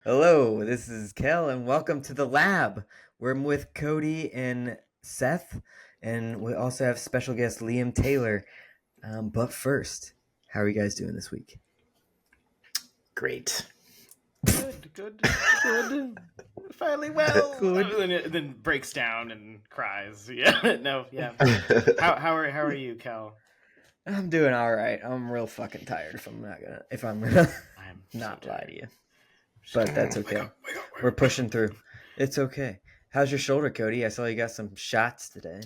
Hello, this is Kel, and welcome to the lab. We're with Cody and Seth, and we also have special guest Liam Taylor. But first, how are you guys doing this week? Great. Good. Finally, well. Good. Then breaks down and cries. Yeah, no, yeah. How are you, Kel? I'm doing all right. I'm real fucking tired. If I'm gonna I'm not so lie tired. to you, but that's okay. We're pushing through. It's okay. How's your shoulder, Cody? I saw you got some shots today.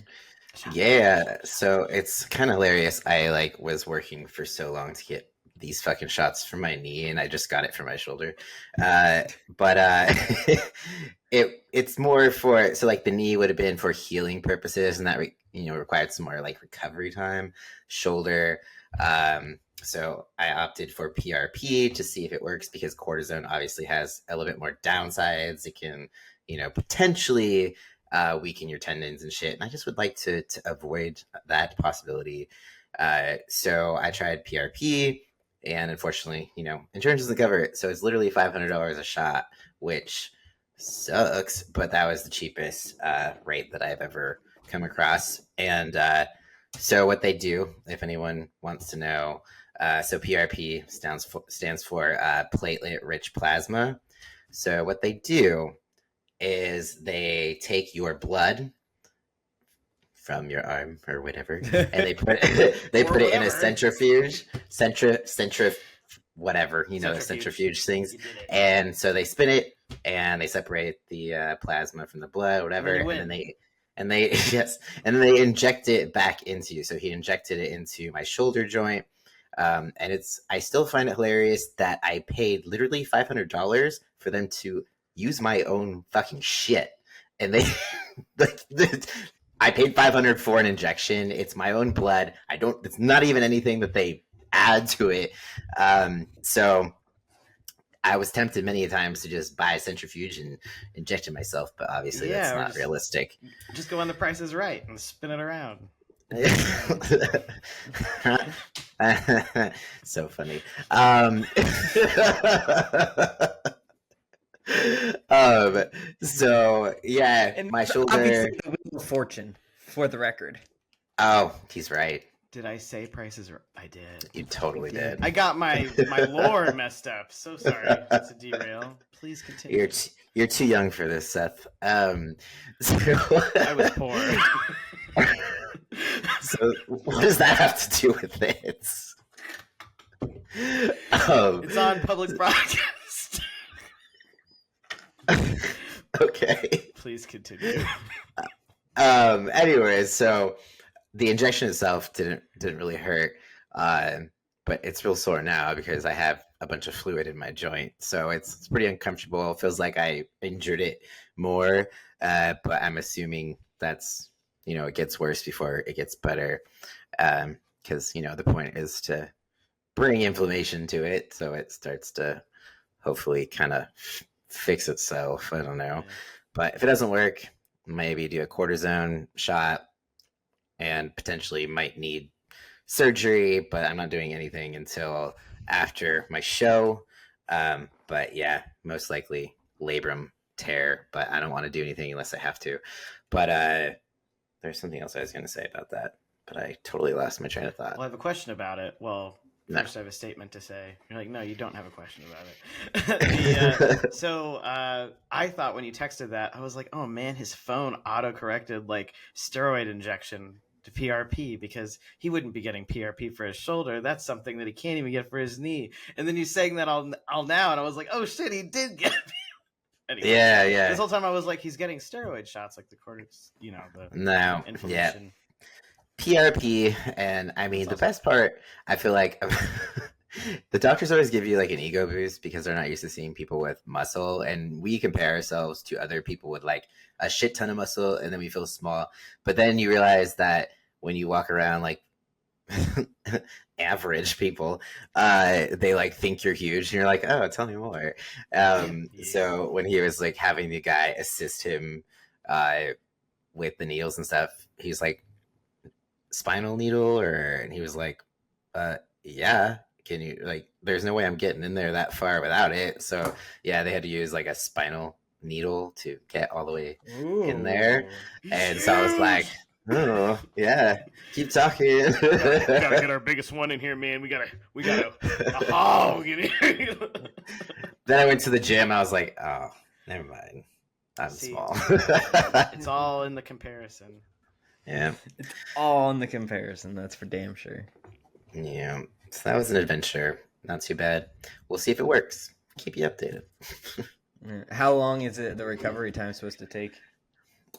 Yeah, so it's kind of hilarious. I was working for so long to get these fucking shots for my knee, and I just got it for my shoulder. But it's more for the knee would have been for healing purposes, and that required some more like recovery time. Shoulder, so I opted for PRP to see if it works because cortisone obviously has a little bit more downsides. It can potentially weaken your tendons and shit. And I just would like to avoid that possibility. So I tried PRP, and unfortunately, insurance doesn't cover it. So it's literally $500 a shot, which sucks. But that was the cheapest rate that I've ever come across. And so what they do, if anyone wants to know, so PRP stands for platelet-rich plasma. So what they do is they take your blood from your arm or whatever, and they put it in a centrifuge, whatever, the centrifuge things, and so they spin it and they separate the plasma from the blood, whatever, and then they yes, and then they inject it back into you. So he injected it into my shoulder joint. And I still find it hilarious that I paid literally $500 for them to use my own fucking shit, and they I paid $500 for an injection. It's my own blood. It's not even anything that they add to it. So I was tempted many times to just buy a centrifuge and inject it myself, but obviously that's not realistic. Just go on The Price is Right and spin it around. So funny. So yeah, And my shoulder. Obviously, the Wheel of Fortune, for the record. Oh, he's right. Did I say Price is Right? I did. You totally did. I got my lore messed up. So sorry to derail. Please continue. You're too young for this, Seth. I was poor. So what does that have to do with it? It's on public broadcast. Okay. Please continue. Anyways, so the injection itself didn't really hurt, but it's real sore now because I have a bunch of fluid in my joint, so it's pretty uncomfortable. It feels like I injured it more, but I'm assuming that's it gets worse before it gets better, because the point is to bring inflammation to it so it starts to hopefully kind of fix itself. I don't know, but if it doesn't work, maybe do a cortisone shot and potentially might need surgery, but I'm not doing anything until after my show. But yeah, most likely labrum tear, but I don't want to do anything unless I have to. But there's something else I was going to say about that, but I totally lost my train of thought. Well, I have a question about it. Well, first I have a statement to say. You're like, no, you don't have a question about it. So I thought when you texted that, I was like, oh man, his phone auto-corrected like steroid injection to PRP because he wouldn't be getting PRP for his shoulder. That's something that he can't even get for his knee. And then you saying that all now, and I was like, oh shit, he did get Anyway, yeah. This whole time I was like, he's getting steroid shots, like the cortis, the inflammation. Yeah. PRP, and I mean the best part, I feel like the doctors always give you like an ego boost because they're not used to seeing people with muscle, and we compare ourselves to other people with like a shit ton of muscle, and then we feel small. But then you realize that when you walk around like average people, they like think you're huge, and you're like, oh, tell me more. So when he was like having the guy assist him with the needles and stuff, he's like, spinal needle, and he was like, yeah. can you like? There's no way I'm getting in there that far without it. So yeah, they had to use like a spinal needle to get all the way in there. And so I was like, oh yeah, keep talking. We gotta get our biggest one in here, man. We gotta a hog in here. Then I went to the gym. I was like, oh, never mind. I'm See, small. It's all in the comparison. Yeah. It's all in the comparison. That's for damn sure. Yeah. So that was an adventure. Not too bad. We'll see if it works. Keep you updated. How long is it the recovery time supposed to take?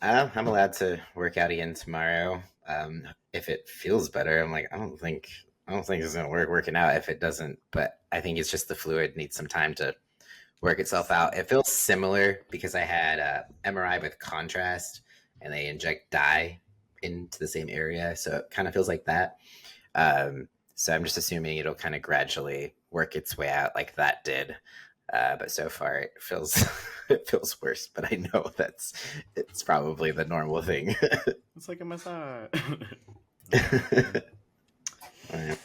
I'm allowed to work out again tomorrow. If it feels better, I'm like, I don't think it's gonna work working out if it doesn't. But I think it's just the fluid needs some time to work itself out. It feels similar because I had MRI with contrast, and they inject dye into the same area, so it kind of feels like that. So I'm just assuming it'll kind of gradually work its way out like that did. But so far it feels it feels worse. But I know it's probably the normal thing. It's like a massage. Right.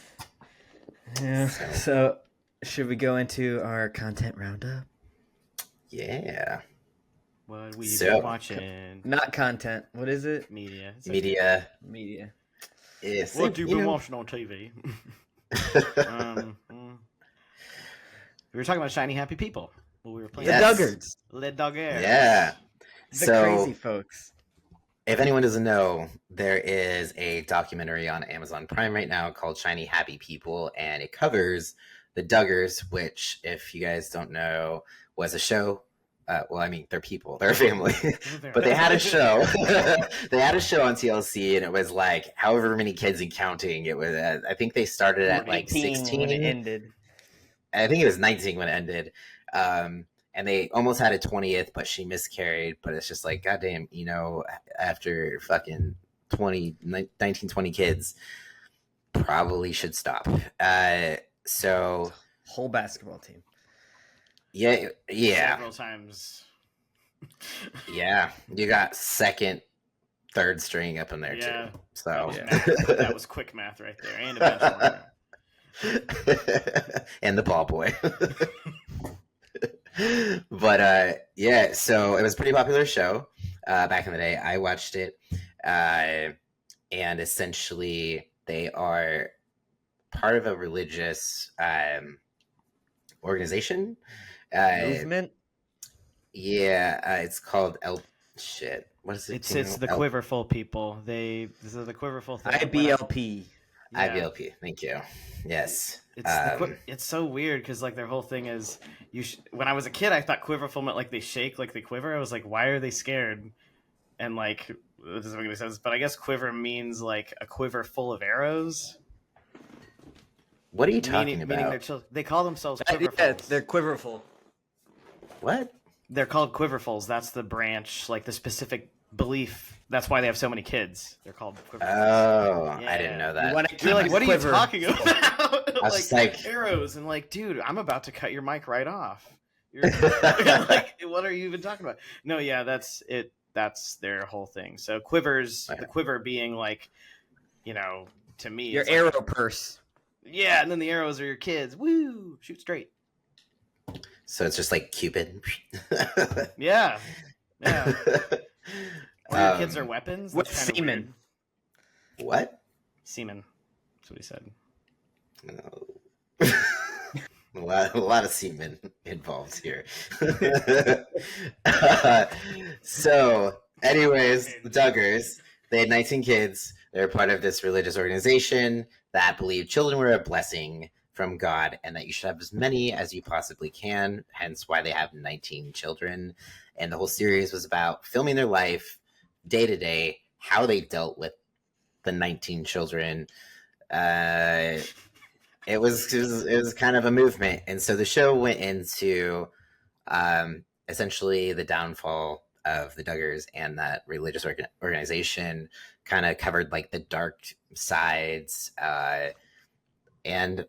Yeah. So, should we go into our content roundup? Yeah. What we So- been watching? Not content. What is it? Media. It's Media. Media. Yes. Okay. What you been know. watching on TV? We were talking about Shiny Happy People. Well, we were playing The Yes. Duggards. Le Duggar. Yeah. The So crazy folks. if anyone doesn't know, there is a documentary on Amazon Prime right now called Shiny Happy People, and it covers the Duggars, which, if you guys don't know, was a show. Well, I mean, they're people, they're a family, but they had a show. They had a show on TLC, and it was like however many kids and counting. It was, I think they started at like 16 when it ended. I think it was 19 when it ended. And they almost had a 20th, but she miscarried. But it's just like, goddamn, after fucking 19, 20 kids, probably should stop. So Whole basketball team. yeah, Several times. yeah. You got second, third string up in there Yeah. too. So That was quick math right there. And a bench warmer. and the ball boy. But yeah, so it was a pretty popular show back in the day. I watched it, and essentially they are part of a religious organization. Movement. Yeah, it's called shit. What is it? It's the Quiverful people. This is the Quiverful thing. IBLP. Yeah. IBLP. Thank you. Yes. It's so weird because like their whole thing is when I was a kid I thought quiverful meant like they shake, like they quiver. I was like, why are they scared? And like it doesn't make any sense. But I guess quiver means like a quiver full of arrows. What are you talking Meaning about? their children. They call themselves Yeah, quiverfuls. they're quiverful. What? They're called quiverfuls. That's the branch, like the specific belief. That's why they have so many kids. They're called quiverfuls. Oh, Yeah. I didn't know that. You want to You're like, what are you quiver. talking about? I was just like- arrows, and like, dude, I'm about to cut your mic right off. You're like, what are you even talking about? No, yeah, that's it. That's their whole thing. So quivers, Okay. the quiver being like, to me, Your it's like- arrow purse. yeah, and then the arrows are your kids. Woo, shoot straight. So it's just like Cupid. Yeah, yeah. Or your kids are Um, weapons. What's That's kinda semen? weird. What? Semen. That's what he said. No. a lot of semen involved here. So, anyways, the Duggars, they had 19 kids. They're part of this religious organization that believed children were a blessing from God and that you should have as many as you possibly can, hence why they have 19 children. And the whole series was about filming their life day to day, how they dealt with the 19 children. It was kind of a movement, and so the show went into essentially the downfall of the Duggars and that religious organization. Kind of covered like the dark sides, and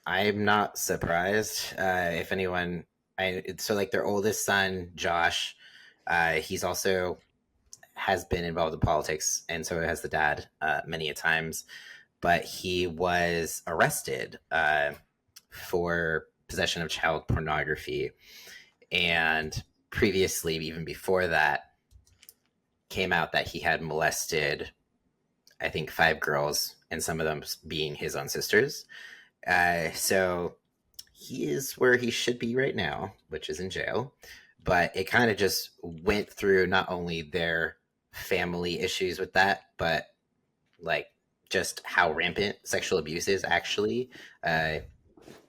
I'm not surprised if anyone. So like their oldest son, Josh, he's also has been involved in politics, and so has the dad many a times. But he was arrested for possession of child pornography. And previously, even before that, came out that he had molested, I think, 5 girls, and some of them being his own sisters. So he is where he should be right now, which is in jail. But it kind of just went through not only their family issues with that, but like just how rampant sexual abuse is actually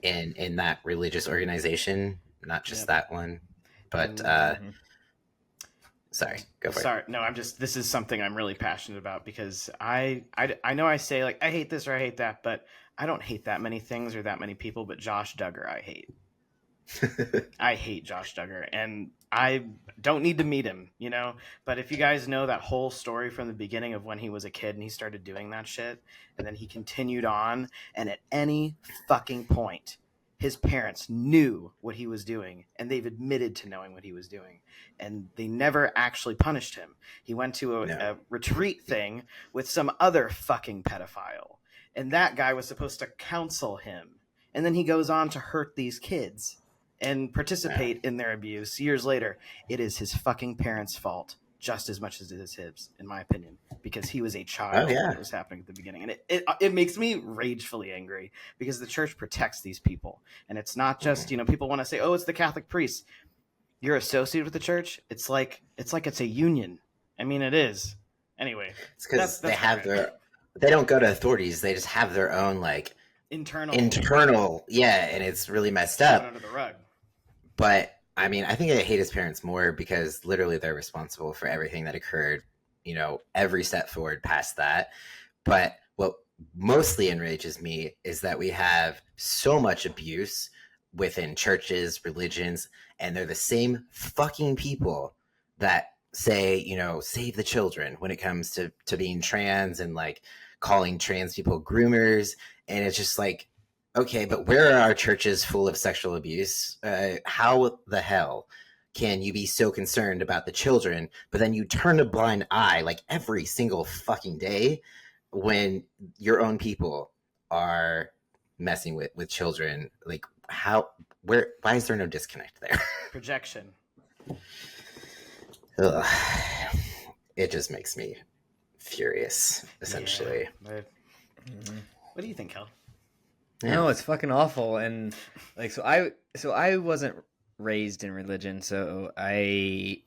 in that religious organization, not just that one. But sorry, go for it. Sorry, no, this is something I'm really passionate about, because I know I say like I hate this or I hate that, but I don't hate that many things or that many people. But Josh Duggar, I hate. I hate Josh Duggar, and I don't need to meet him, you know. But if you guys know that whole story from the beginning of when he was a kid and he started doing that shit, and then he continued on, and at any fucking point, his parents knew what he was doing, and they've admitted to knowing what he was doing, and they never actually punished him. He went to a retreat thing with some other fucking pedophile, and that guy was supposed to counsel him, and then he goes on to hurt these kids and participate in their abuse years later. It is his fucking parents' fault just as much as it is his, in my opinion, because he was a child when it was happening at the beginning. And it makes me ragefully angry, because the church protects these people. And it's not just, you know, people want to say, oh, it's the Catholic priests. You're associated with the church. It's like it's a union. I mean, it is. Anyway. It's because they have they don't go to authorities. They just have their own like internal. Yeah. And it's really messed up. Under the rug. But I mean, I think I hate his parents more because literally they're responsible for everything that occurred, you know, every step forward past that. But what mostly enrages me is that we have so much abuse within churches, religions, and they're the same fucking people that say, you know, save the children when it comes to being trans, and like calling trans people groomers. And it's just like, okay, but where are our churches full of sexual abuse? How the hell can you be so concerned about the children, but then you turn a blind eye like every single fucking day when your own people are messing with children? Like why is there no disconnect there? Projection. Ugh. It just makes me furious, essentially. Yeah. What do you think, Kel? No, it's fucking awful. And like, so I wasn't raised in religion, so I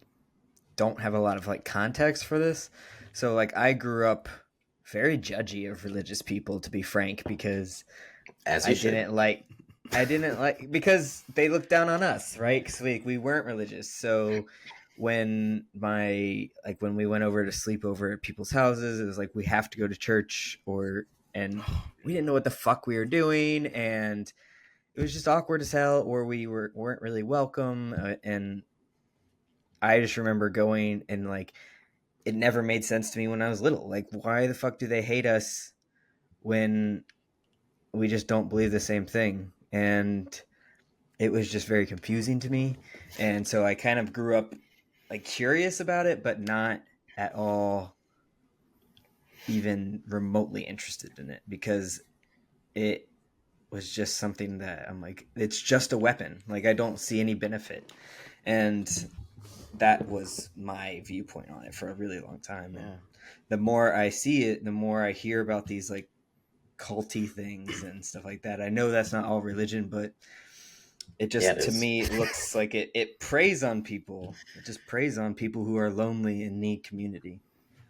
don't have a lot of like context for this. So like, I grew up very judgy of religious people, to be frank, because I didn't like because they looked down on us, right? Because we weren't religious. So when we went over to sleep over at people's houses, it was like, we have to go to church, and we didn't know what the fuck we were doing, and it was just awkward as hell, or we weren't really welcome. And I just remember going, and like, it never made sense to me when I was little. Like, why the fuck do they hate us when we just don't believe the same thing? And it was just very confusing to me. And so I kind of grew up like curious about it, but not at all even remotely interested in it, because it was just something that I'm like, it's just a weapon. Like, I don't see any benefit. And that was my viewpoint on it for a really long time. And the more I see it, the more I hear about these like culty things and stuff like that. I know that's not all religion, but it just, to me, it looks like it preys on people. It just preys on people who are lonely and need community.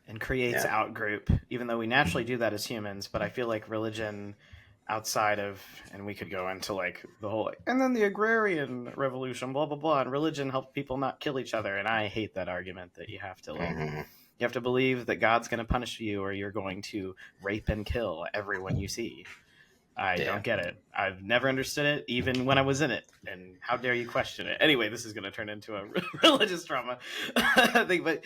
And creates outgroup, even though we naturally do that as humans. But I feel like religion outside of, and we could go into like the whole, and then the agrarian revolution, blah, blah, blah. And religion helped people not kill each other. And I hate that argument that you have to like, you have to believe that God's going to punish you, or you're going to rape and kill everyone you see. I don't get it. I've never understood it, even when I was in it. And how dare you question it? Anyway, this is going to turn into a religious drama thing. But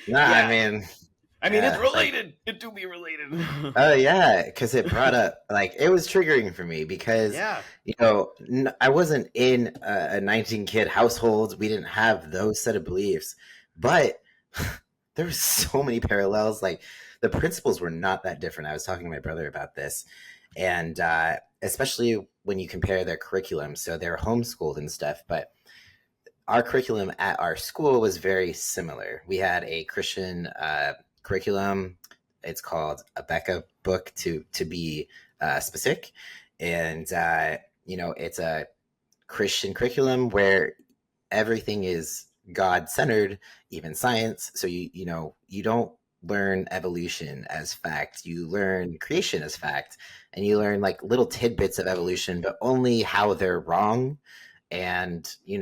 I mean, it's related. It do be related. Oh, yeah, because it brought up, like, it was triggering for me because, you know, I wasn't in a 19-kid household. We didn't have those set of beliefs. But there were so many parallels. Like, the principles were not that different. I was talking to my brother about this. And especially when you compare their curriculum. So they're homeschooled and stuff, but our curriculum at our school was very similar. We had a Christian curriculum. It's called a Becca book to be specific, and it's a Christian curriculum where everything is God centered, even science. So you don't learn evolution as fact. You learn creation as fact, and you learn like little tidbits of evolution, but only how they're wrong. And you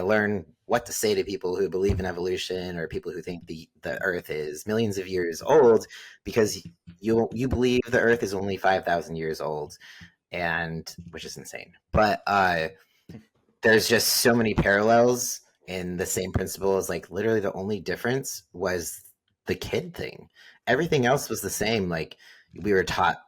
learn what to say to people who believe in evolution or people who think the Earth is millions of years old, because you believe the Earth is only 5,000 years old, and which is insane. But there's just so many parallels in the same principles. Like literally the only difference was the kid thing. Everything else was the same. Like we were taught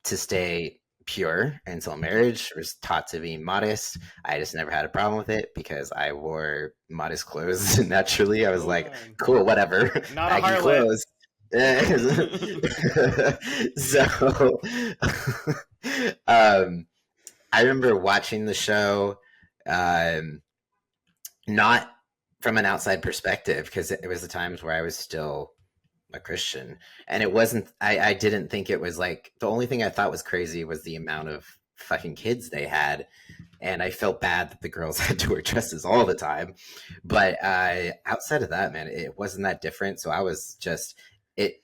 to stay pure until marriage, was taught to be modest. I just never had a problem with it because I wore modest clothes naturally. I was like, cool, whatever. Not a harlot. So I remember watching the show, not from an outside perspective, because it was the times where I was still a Christian, and it wasn't. I didn't think it was like, the only thing I thought was crazy was the amount of fucking kids they had, and I felt bad that the girls had to wear dresses all the time. But outside of that, man, it wasn't that different. So I was just, it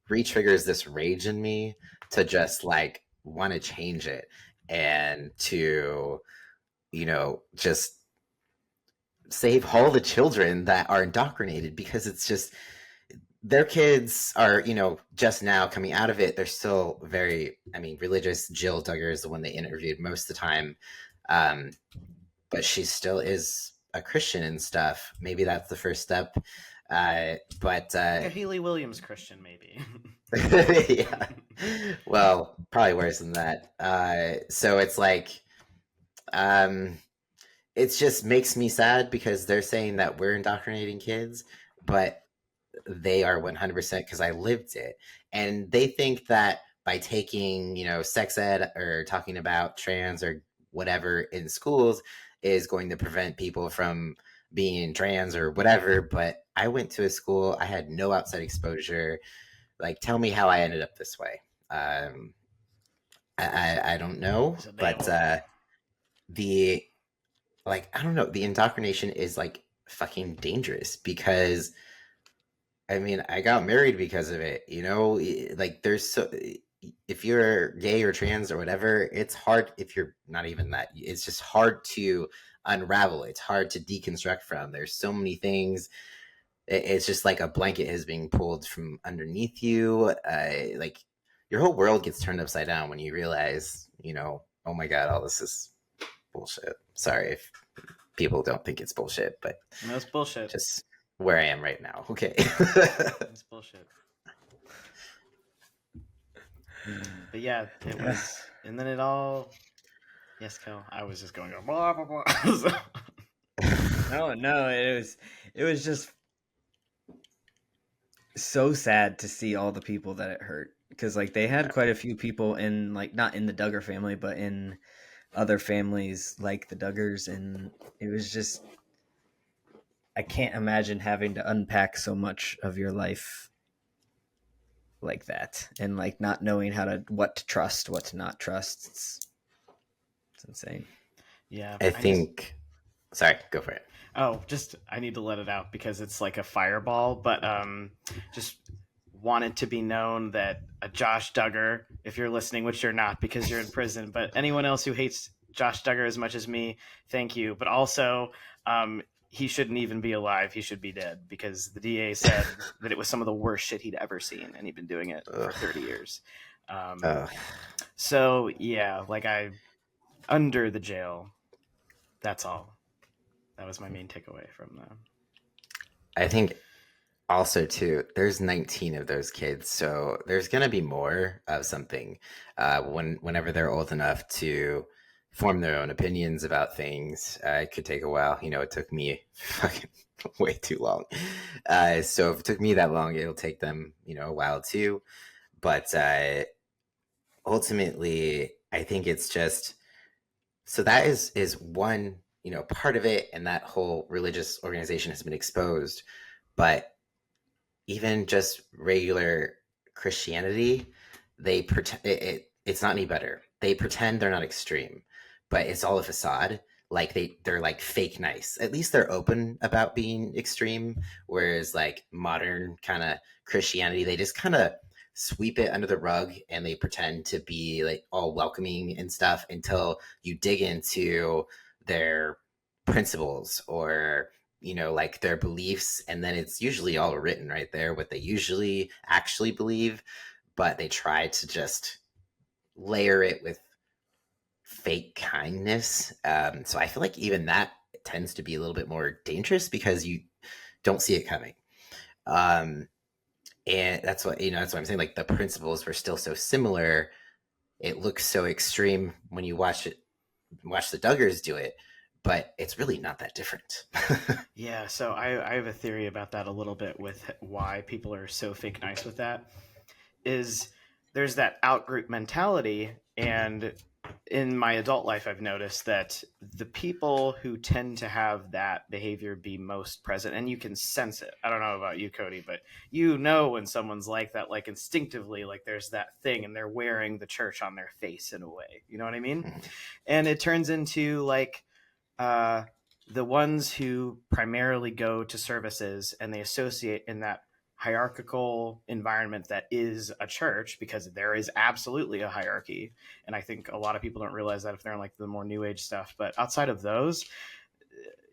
re-triggers this rage in me to just like want to change it, and to just save all the children that are indoctrinated, because it's just, their kids are, just now coming out of it. They're still very, religious. Jill Duggar is the one they interviewed most of the time. But she still is a Christian and stuff. Maybe that's the first step. But a Haley Williams Christian, maybe. Yeah. Well, probably worse than that. So it's like, it just makes me sad because they're saying that we're indoctrinating kids, but they are 100%, because I lived it. And they think that by taking, sex ed or talking about trans or whatever in schools is going to prevent people from being trans or whatever. But I went to a school, I had no outside exposure. Like, tell me how I ended up this way. I don't know, but the, like, I don't know, the indoctrination is like fucking dangerous, because I got married because of it, like there's so, if you're gay or trans or whatever, it's hard. If you're not even that, it's just hard to unravel. It's hard to deconstruct from. There's so many things. It's just like a blanket is being pulled from underneath you. Like your whole world gets turned upside down when you realize, oh my God, all this is bullshit. Sorry if people don't think it's bullshit, but no, it's bullshit. Just where I am right now. Okay. It's bullshit. But yeah, it was, and then it all. Yes, Kel. I was just going blah blah blah. No, it was just so sad to see all the people that it hurt, because like they had quite a few people in, like, not in the Duggar family, but in other families like the Duggars, and it was just, I can't imagine having to unpack so much of your life like that, and like not knowing what to trust, what to not trust. It's insane. Yeah, I think. Sorry, go for it. Oh, just I need to let it out because it's like a fireball, but just wanted to be known that Josh Duggar, if you're listening, which you're not because you're in prison, but anyone else who hates Josh Duggar as much as me, thank you. But also, he shouldn't even be alive. He should be dead, because the DA said that it was some of the worst shit he'd ever seen, and he'd been doing it for 30 years. So yeah, like under the jail. That's all. That was my main takeaway from them. I think also too, there's 19 of those kids, so there's gonna be more of something whenever they're old enough to form their own opinions about things. It could take a while. It took me fucking way too long. So if it took me that long, it'll take them, a while too. But ultimately, I think it's just, so that is one, part of it, and that whole religious organization has been exposed. But even just regular Christianity, they pretend it's not any better. They pretend they're not extreme, but it's all a facade. Like they're like fake nice. At least they're open about being extreme. Whereas like modern kind of Christianity, they just kind of sweep it under the rug and they pretend to be like all welcoming and stuff until you dig into their principles or like their beliefs, and then it's usually all written right there what they usually actually believe, but they try to just layer it with fake kindness. So I feel like even that tends to be a little bit more dangerous because you don't see it coming. And that's what I'm saying, like the principles were still so similar. It looks so extreme when you watch the Duggars do it, but it's really not that different. Yeah, so I have a theory about that a little bit with why people are so fake nice with that. Is there's that out-group mentality, and in my adult life I've noticed that the people who tend to have that behavior be most present, and you can sense it. I don't know about you, Cody, but when someone's like that, like instinctively, like there's that thing and they're wearing the church on their face in a way. You know what I mean? And it turns into like the ones who primarily go to services and they associate in that hierarchical environment that is a church, because there is absolutely a hierarchy. And I think a lot of people don't realize that if they're in like the more new age stuff. But outside of those,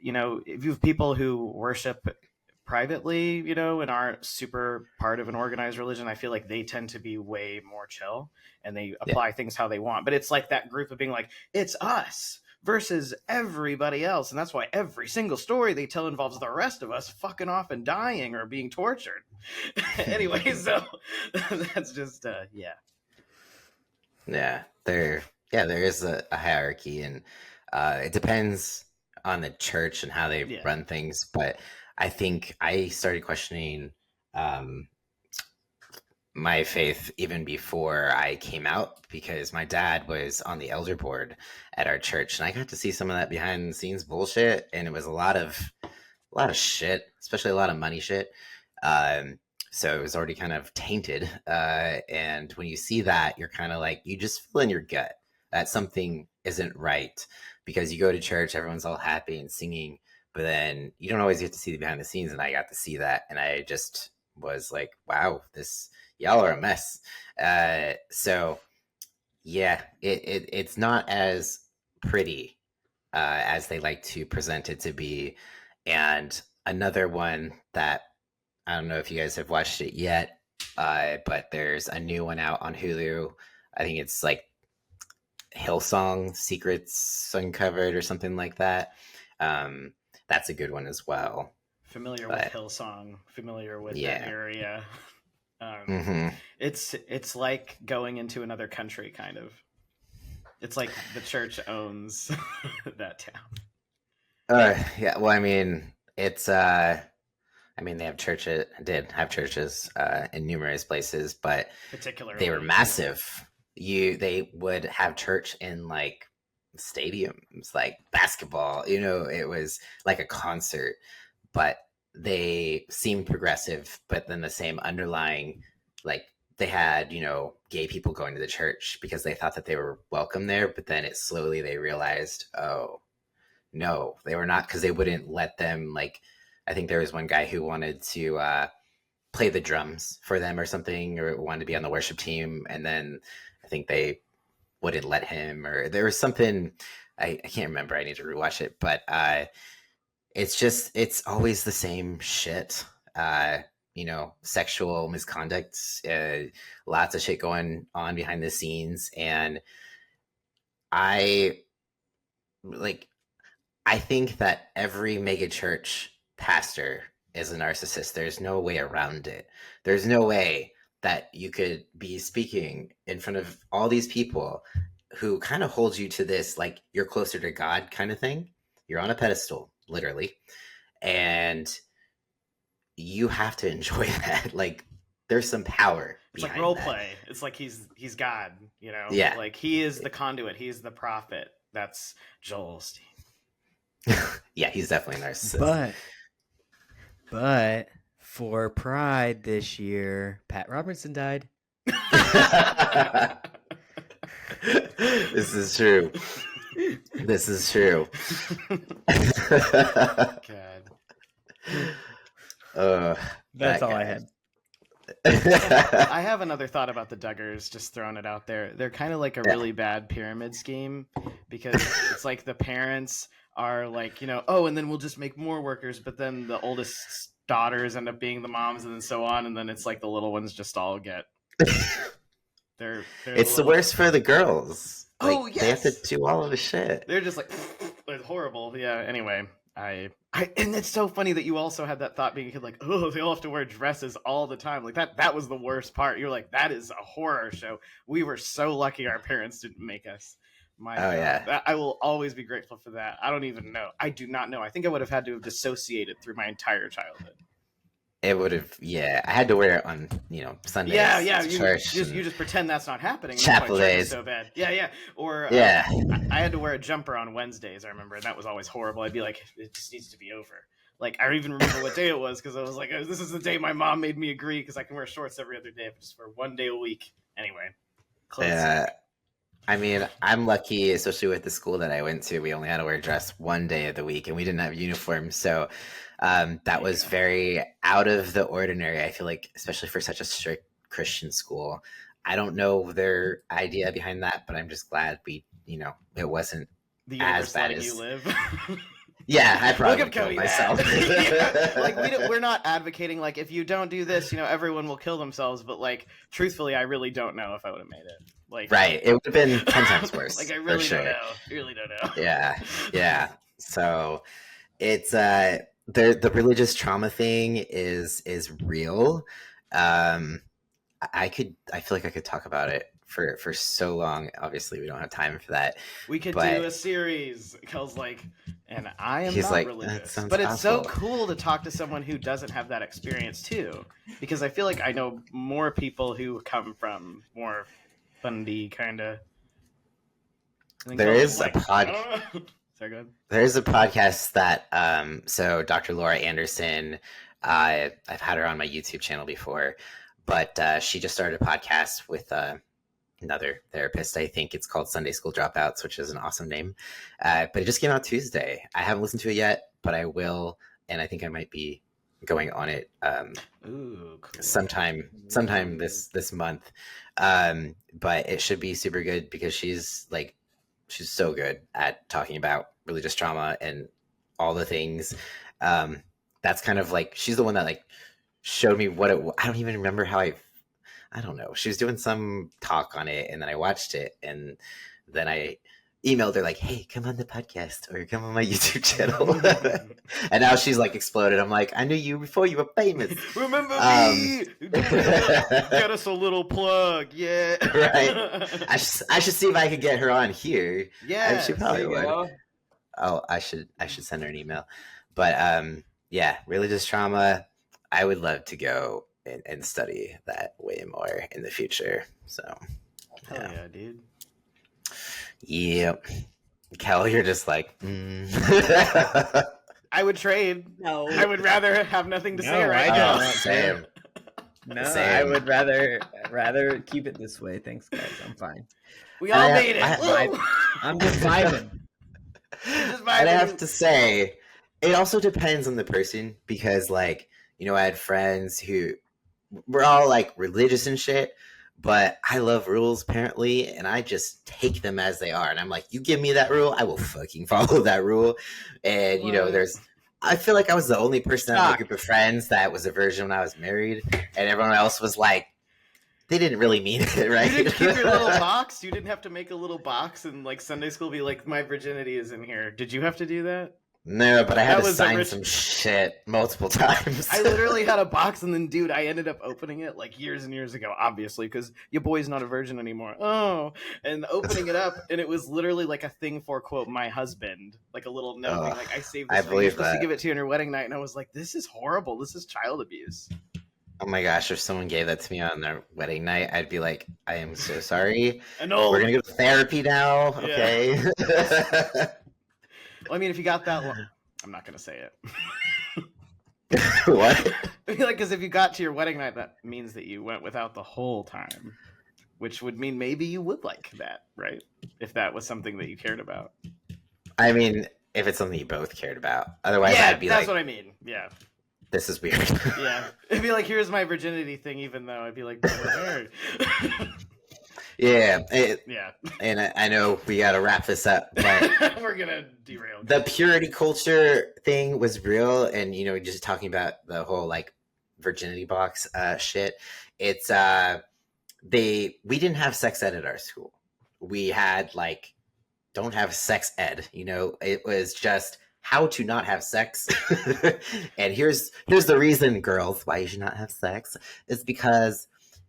if you have people who worship privately, and aren't super part of an organized religion, I feel like they tend to be way more chill and they apply things how they want. But it's like that group of being like, it's us versus everybody else. And that's why every single story they tell involves the rest of us fucking off and dying or being tortured. Anyway, so that's just, yeah. Yeah, there is a hierarchy, and it depends on the church and how they run things. But I think I started questioning my faith even before I came out, because my dad was on the elder board at our church, and I got to see some of that behind the scenes bullshit, and it was a lot of shit, especially a lot of money shit. So it was already kind of tainted. And when you see that, you're kind of like, you just feel in your gut that something isn't right, because you go to church, everyone's all happy and singing, but then you don't always get to see the behind the scenes. And I got to see that. And I just was like, wow, y'all are a mess. So yeah, it's not as pretty as they like to present it to be. And another one that, I don't know if you guys have watched it yet, but there's a new one out on Hulu. I think it's like Hillsong Secrets Uncovered or something like that. That's a good one as well. Familiar with Hillsong, familiar with that area. It's like going into another country, kind of. It's like the church owns that town. Yeah, well, I mean, it's they did have churches in numerous places, but particularly they were massive. They would have church in like stadiums, like basketball. It was like a concert, but they seemed progressive. But then the same underlying, like they had gay people going to the church because they thought that they were welcome there. But then they realized, oh no, they were not, because they wouldn't let them. Like, I think there was one guy who wanted to play the drums for them or something, or wanted to be on the worship team, and then I think they wouldn't let him, or there was something. I can't remember. I need to rewatch it, but it's always the same shit. Sexual misconduct, lots of shit going on behind the scenes, and I think that every megachurch pastor is a narcissist. There's no way around it. There's no way that you could be speaking in front of all these people who kind of hold you to this, like, you're closer to God kind of thing. You're on a pedestal, literally. And you have to enjoy that. Like, there's some power It's like behind role that. play. It's like he's God, you know? Yeah. Like he is the conduit. He's the prophet. That's Joel Osteen. Yeah, he's definitely a narcissist. But for Pride this year, Pat Robertson died. This is true. This is true. God. That's all I had. I have another thought about the Duggars, just throwing it out there. They're kind of like a Yeah. really bad pyramid scheme because it's like the parents are like, you know, oh, and then we'll just make more workers, but then the oldest daughters end up being the moms and then so on, and then it's like the little ones just all get they're It's the worst for the girls. Like, Oh, they have to yes. do all of the shit. They're just like it's horrible. Yeah, anyway. I and it's so funny that you also had that thought being a kid, like, oh, they all have to wear dresses all the time. Like that was the worst part. You're like, that is a horror show. We were so lucky our parents didn't make us. My God. Yeah. I will always be grateful for that. I don't even know. I do not know. I think I would have had to have dissociated through my entire childhood. It would have, yeah. I had to wear it on, Sundays. Yeah. to You church. just pretend that's not happening. Chapel That's why church is days. so bad. Yeah. Or Yeah. I had to wear a jumper on Wednesdays. I remember, and that was always horrible. I'd be like, it just needs to be over. Like I even remember what day it was because I was like, this is the day my mom made me agree because I can wear shorts every other day, but just for one day a week. Anyway, clothes. Yeah. I mean, I'm lucky, especially with the school that I went to. We only had to wear a dress one day of the week, and we didn't have uniforms. So that was very out of the ordinary. I feel like, especially for such a strict Christian school. I don't know their idea behind that, but I'm just glad it wasn't The as universe bad letting as you live. Yeah, I probably Look would at kill Cody. myself. Yeah. Like we're not advocating like if you don't do this, everyone will kill themselves. But like truthfully, I really don't know if I would have made it. Like Right, it would have been 10 times worse. Like I for really sure. don't know. Really don't know. Yeah. So it's the religious trauma thing is real. I feel like I could talk about it for so long. Obviously, we don't have time for that. We could But- do a series. Kel's like, and I am He's not like, religious, "That sounds but it's so awful." cool to talk to someone who doesn't have that experience too, because I feel like I know more people who come from more fundy kind of. There is a Sorry, go ahead. There's a podcast that so Dr. Laura Anderson, I've had her on my YouTube channel before, but she just started a podcast with another therapist. I think it's called Sunday School Dropouts, which is an awesome name. But it just came out Tuesday. I haven't listened to it yet, but I will, and I think I might be going on it Ooh, cool. sometime this month. But it should be super good because she's so good at talking about religious trauma and all the things. That's kind of like, she's the one that showed me what I don't even remember how I don't know. She was doing some talk on it and then I watched it and then I emailed her like, hey, come on the podcast or come on my YouTube channel. And now she's exploded. I'm like, I knew you before you were famous. Remember me? Get us a little plug, yeah. Right. I should see if I could get her on here. Yeah. She probably would. Oh, I should send her an email. But yeah, religious trauma. I would love to go and study that way more in the future. So Hell yeah, dude. Yep. Kel, you're just like, I would trade. No, I would rather have nothing to say No, right I now. don't. Same. no. Same. I would rather keep it this way. Thanks, guys. I'm fine. We all made it. I- Woo! I'm just vibing. Just And I vibing. have to say, it also depends on the person because, I had friends who were all religious and shit, but I love rules apparently, and I just take them as they are. And I'm like, you give me that rule, I will fucking follow that rule. And I feel like I was the only person out of my group of friends that was a virgin when I was married, and everyone else was like, they didn't really mean it, right? You didn't keep your little box. You didn't have to make a little box and Sunday school be like, my virginity is in here. Did you have to do that? No, but I had That to was a sign rich- some shit multiple times. I literally had a box and then, dude, I ended up opening it years and years ago, obviously, because your boy's not a virgin anymore. Oh, and opening it up, and it was literally a thing for, quote, my husband, a little note, being I saved this. I ring. believe You're supposed that. to give it to you on your wedding night, and I was like, this is horrible. This is child abuse. Oh my gosh, if someone gave that to me on their wedding night, I'd be like, I am so sorry. Annulled. We're gonna go to therapy now, Yeah. okay? Well, I mean, if you got that, I'm not gonna say it. What? I feel like, because if you got to your wedding night, that means that you went without the whole time, which would mean maybe you would like that, right? If that was something that you cared about. I mean, if it's something you both cared about. Otherwise, Yeah, I'd be that's like, what I mean. Yeah. this is weird. Yeah. It'd be like, here's my virginity thing, even though I'd be like, weird. Yeah. Yeah. And I know we got to wrap this up, but We're going to derail. the purity culture thing was real. And, you know, just talking about the whole like virginity box shit. It's, we didn't have sex ed at our school. We had like, don't have sex ed, you know, it was just how to not have sex. And here's the reason, girls, why you should not have sex is because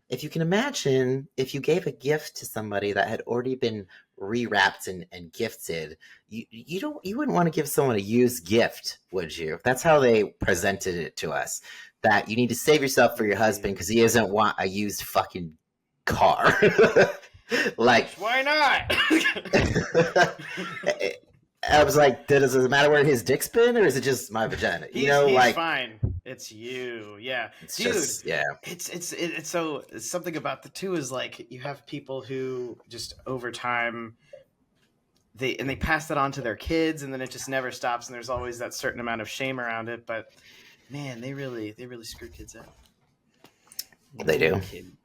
if you can imagine, if you gave a gift to somebody that had already been rewrapped and gifted, you wouldn't want to give someone a used gift, would you? That's how they presented it to us. That you need to save yourself for your husband because he doesn't want a used fucking car. Like, why not? I was like, does it matter where his dick's been, or is it just my vagina? You know, he's like, fine. It's you, yeah, it's dude. just, yeah. It's so something about the two is like you have people who just over time they pass that on to their kids, and then it just never stops, and there's always that certain amount of shame around it. But man, they really screw kids up. They do.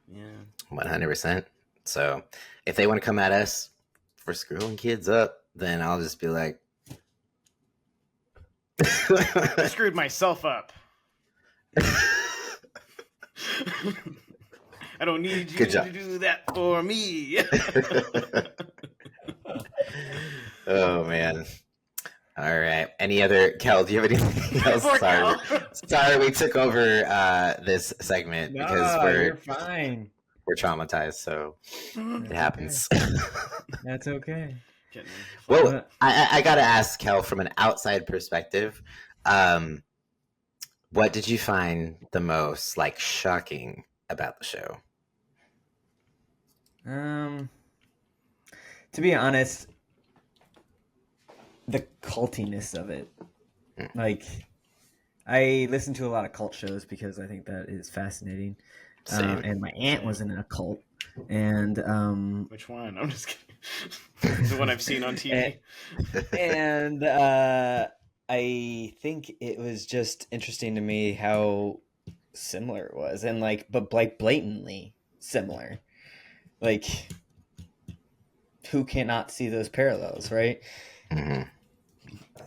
Yeah, 100%. So if they want to come at us for screwing kids up, then I'll just be like, I screwed myself up. I don't need you to do that for me. Oh man. All right. Any other, Kel, do you have anything else? Sorry, we took over this segment because you're fine. We're traumatized, so it happens. Okay. That's okay. Well, I gotta ask, Kel, from an outside perspective, what did you find the most like shocking about the show? To be honest, the cultiness of it. Like, I listen to a lot of cult shows because I think that is fascinating. And my aunt was in a cult. And which one? I'm just kidding. The one I've seen on TV. And I think it was just interesting to me how similar it was, and but blatantly similar. Like, who cannot see those parallels, right? Mm-hmm.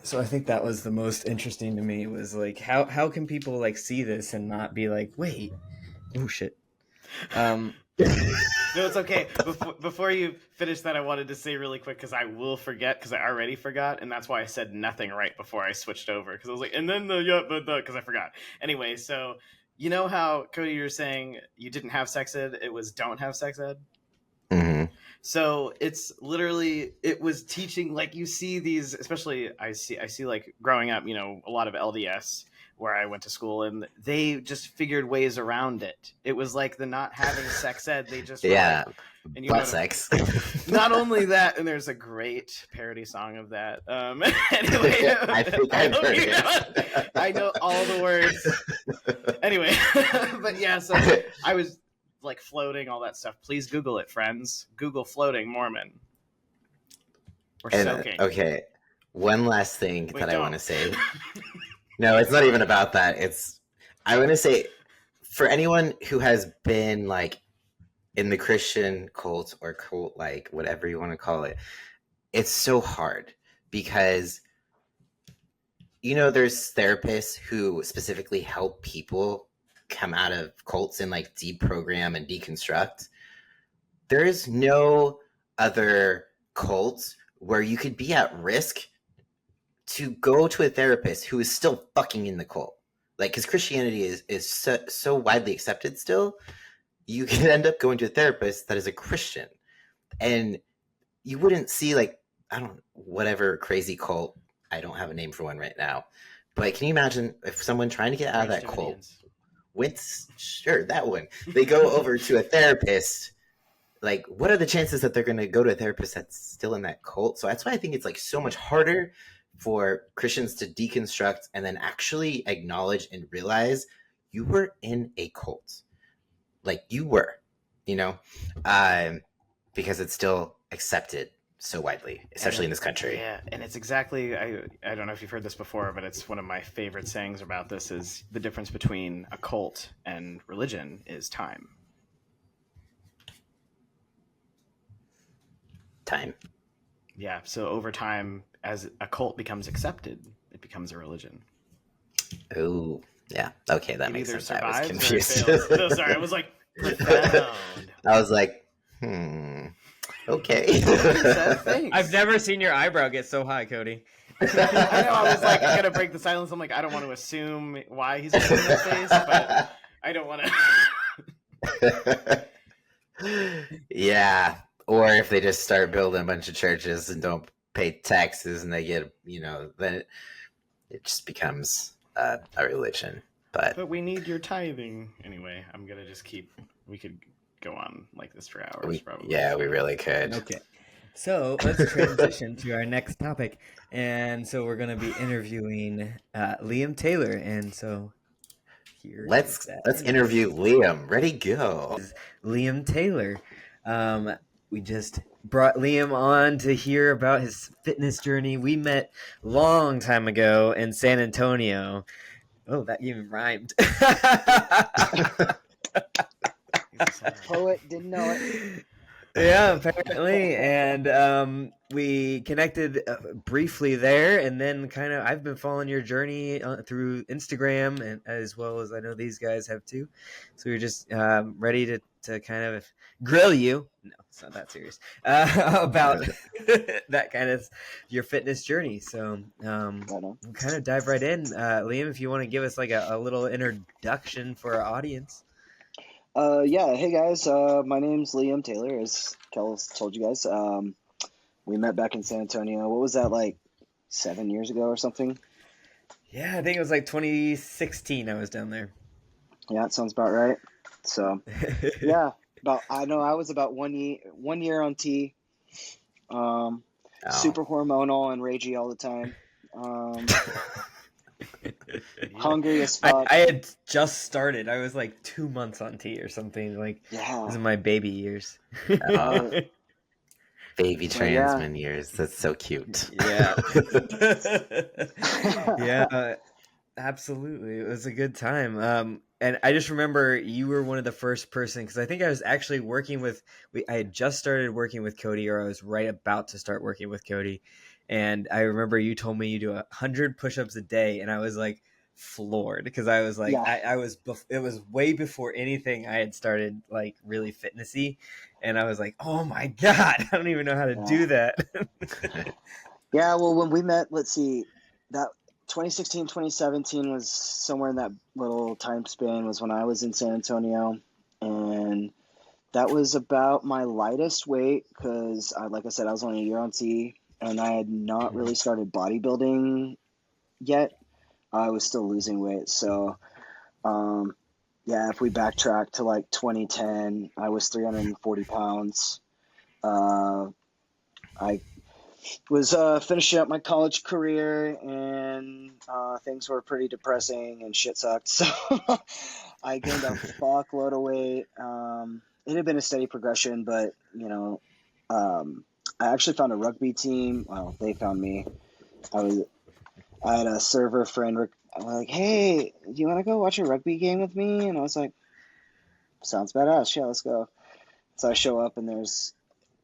So I think that was the most interesting to me, was like, how can people like see this and not be like, wait, oh shit. No, it's okay. Before you finish that, I wanted to say really quick, because I will forget, because I already forgot, and that's why I said nothing right before I switched over, because I was like, and then because I forgot. Anyway, so you know how, Cody, you were saying you didn't have sex ed, it was don't have sex ed? Mm-hmm. So it's literally, it was teaching, like, you see these, especially I see like growing up, you know, a lot of LDS where I went to school, and they just figured ways around it. It was like the not having sex ed. They just like, and butt sex. Not only that, and there's a great parody song of that. Anyway, I think I've heard it. I know all the words. Anyway, but yeah, so I was like floating, all that stuff. Please Google it, friends. Google floating Mormon or soaking. Okay, one last thing I want to say. No, it's not even about that. I want to say, for anyone who has been like in the Christian cult or cult, like whatever you want to call it, it's so hard because, you know, there's therapists who specifically help people come out of cults and like deprogram and deconstruct. There is no other cult where you could be at risk to go to a therapist who is still fucking in the cult. Like, because Christianity is so widely accepted still, you can end up going to a therapist that is a Christian. And you wouldn't see, like, whatever crazy cult, I don't have a name for one right now, but can you imagine if someone trying to get out of that cult Sure, that one. They go over to a therapist. Like, what are the chances that they're going to go to a therapist that's still in that cult? So that's why I think it's like so much harder for Christians to deconstruct and then actually acknowledge and realize you were in a cult. Like you were, you know, because it's still accepted so widely, especially in this country. Yeah, and it's exactly, I don't know if you've heard this before, but it's one of my favorite sayings about this is the difference between a cult and religion is time. Time. Yeah, so over time, as a cult becomes accepted, it becomes a religion. Oh, yeah. Okay, that It makes either sense. I was survives or it confused. fails. No, sorry, I was like, profound. I was like, okay. Thanks. I've never seen your eyebrow get so high, Cody. I know, I was like, I'm gonna break the silence. I'm like, I don't want to assume why he's making that face, but I don't want to. Yeah. Or if they just start building a bunch of churches and don't pay taxes and they get, then it just becomes a religion. But we need your tithing. Anyway, I'm going to just we could go on like this for hours probably. Yeah, we really could. Okay. So let's transition to our next topic. And so we're going to be interviewing Liam Taylor. And so here. Let's interview Liam. Ready, go. Liam Taylor. We just brought Liam on to hear about his fitness journey. We met a long time ago in San Antonio. Oh, that even rhymed. Poet didn't know it. Yeah, apparently. And we connected briefly there. And then I've been following your journey through Instagram, and as well as I know these guys have too. So we're just ready to kind of grill you. No, it's not that serious. About that kind of your fitness journey. So we'll kind of dive right in. Liam, if you want to give us like a little introduction for our audience. Yeah, hey guys, my name's Liam Taylor, as Kel's told you guys. We met back in San Antonio. What was that, like 7 years ago or something? Yeah, I think it was like 2016 I was down there. Yeah, that sounds about right. So, yeah, I was about 1 year on T. Super hormonal and ragey all the time. Hungry as fuck. I had just started. I was like 2 months on T or something. Like, yeah. This is my baby years. Baby transman years. That's so cute. Yeah. Yeah, absolutely. It was a good time. And I just remember you were one of the first person, because I think I was actually I had just started working with Cody, or I was right about to start working with Cody. And I remember you told me you do 100 push-ups a day, and I was like floored, because I was like, it was way before anything I had started like really fitnessy, and I was like, oh my god, I don't even know how to do that. Yeah, well, when we met, let's see, that 2016, 2017 was somewhere in that little time span was when I was in San Antonio, and that was about my lightest weight, because like I said, I was only a year on T. And I had not really started bodybuilding yet. I was still losing weight. So, if we backtrack to like 2010, I was 340 pounds. I was finishing up my college career, and things were pretty depressing and shit sucked. So I gained a fuckload of weight. It had been a steady progression, but, I actually found a rugby team. Well, they found me. I had a server friend. I'm like, hey, do you want to go watch a rugby game with me? And I was like, sounds badass. Yeah, let's go. So I show up, and there's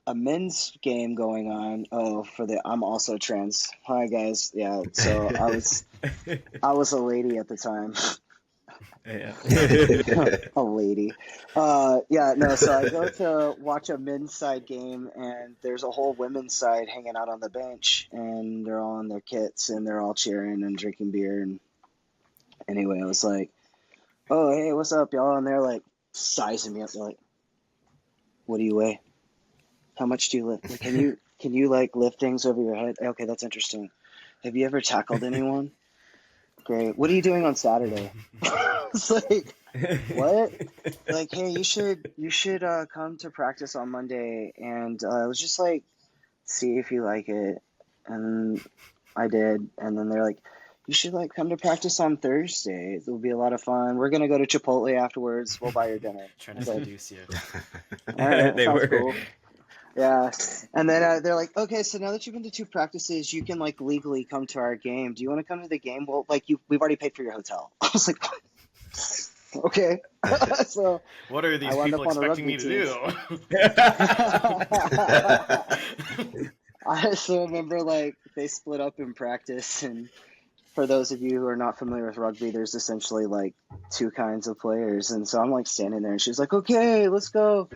a men's game going on. Oh, I'm also trans. Hi guys. Yeah. So I was a lady at the time. Yeah. A lady. So I go to watch a men's side game, and there's a whole women's side hanging out on the bench, and they're all in their kits, and they're all cheering and drinking beer. And anyway, I was like, oh, hey, what's up, y'all? And they're like sizing me up. They're like, what do you weigh? How much do you lift? Like, can you like lift things over your head? Okay, that's interesting. Have you ever tackled anyone? great. What are you doing on Saturday? It's like, what? Like, hey, you should come to practice on Monday, and let's just like see if you like it. And I did, and then they're like, you should like come to practice on Thursday. It'll be a lot of fun. We're gonna go to Chipotle afterwards. We'll buy your dinner. Trying I to was like, seduce you. all right, They sounds were. cool. Yeah, and then they're like, okay, so now that you've been to 2 practices, you can like legally come to our game. Do you want to come to the game? Well, like we've already paid for your hotel. I was like, okay. So What are these I wound people up on a expecting me rugby to do? I still remember like they split up in practice, and for those of you who are not familiar with rugby, there's essentially like 2 kinds of players, and so I'm like standing there, and she's like, okay, let's go.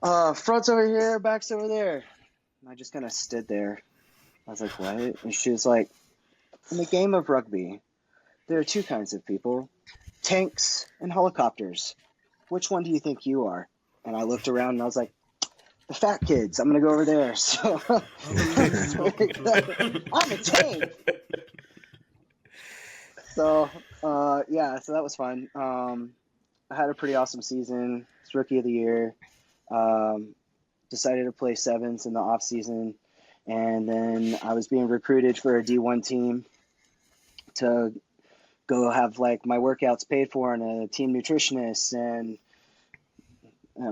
Front's over here, back's over there. And I just kind of stood there. I was like, what? And she was like, in the game of rugby, there are 2 kinds of people, tanks and helicopters. Which one do you think you are? And I looked around and I was like, the fat kids. I'm going to go over there. So I'm a tank. So, yeah, so that was fun. I had a pretty awesome season. It's rookie of the year. Decided to play sevens in the off season, and then I was being recruited for a D1 team to go have like my workouts paid for and a team nutritionist and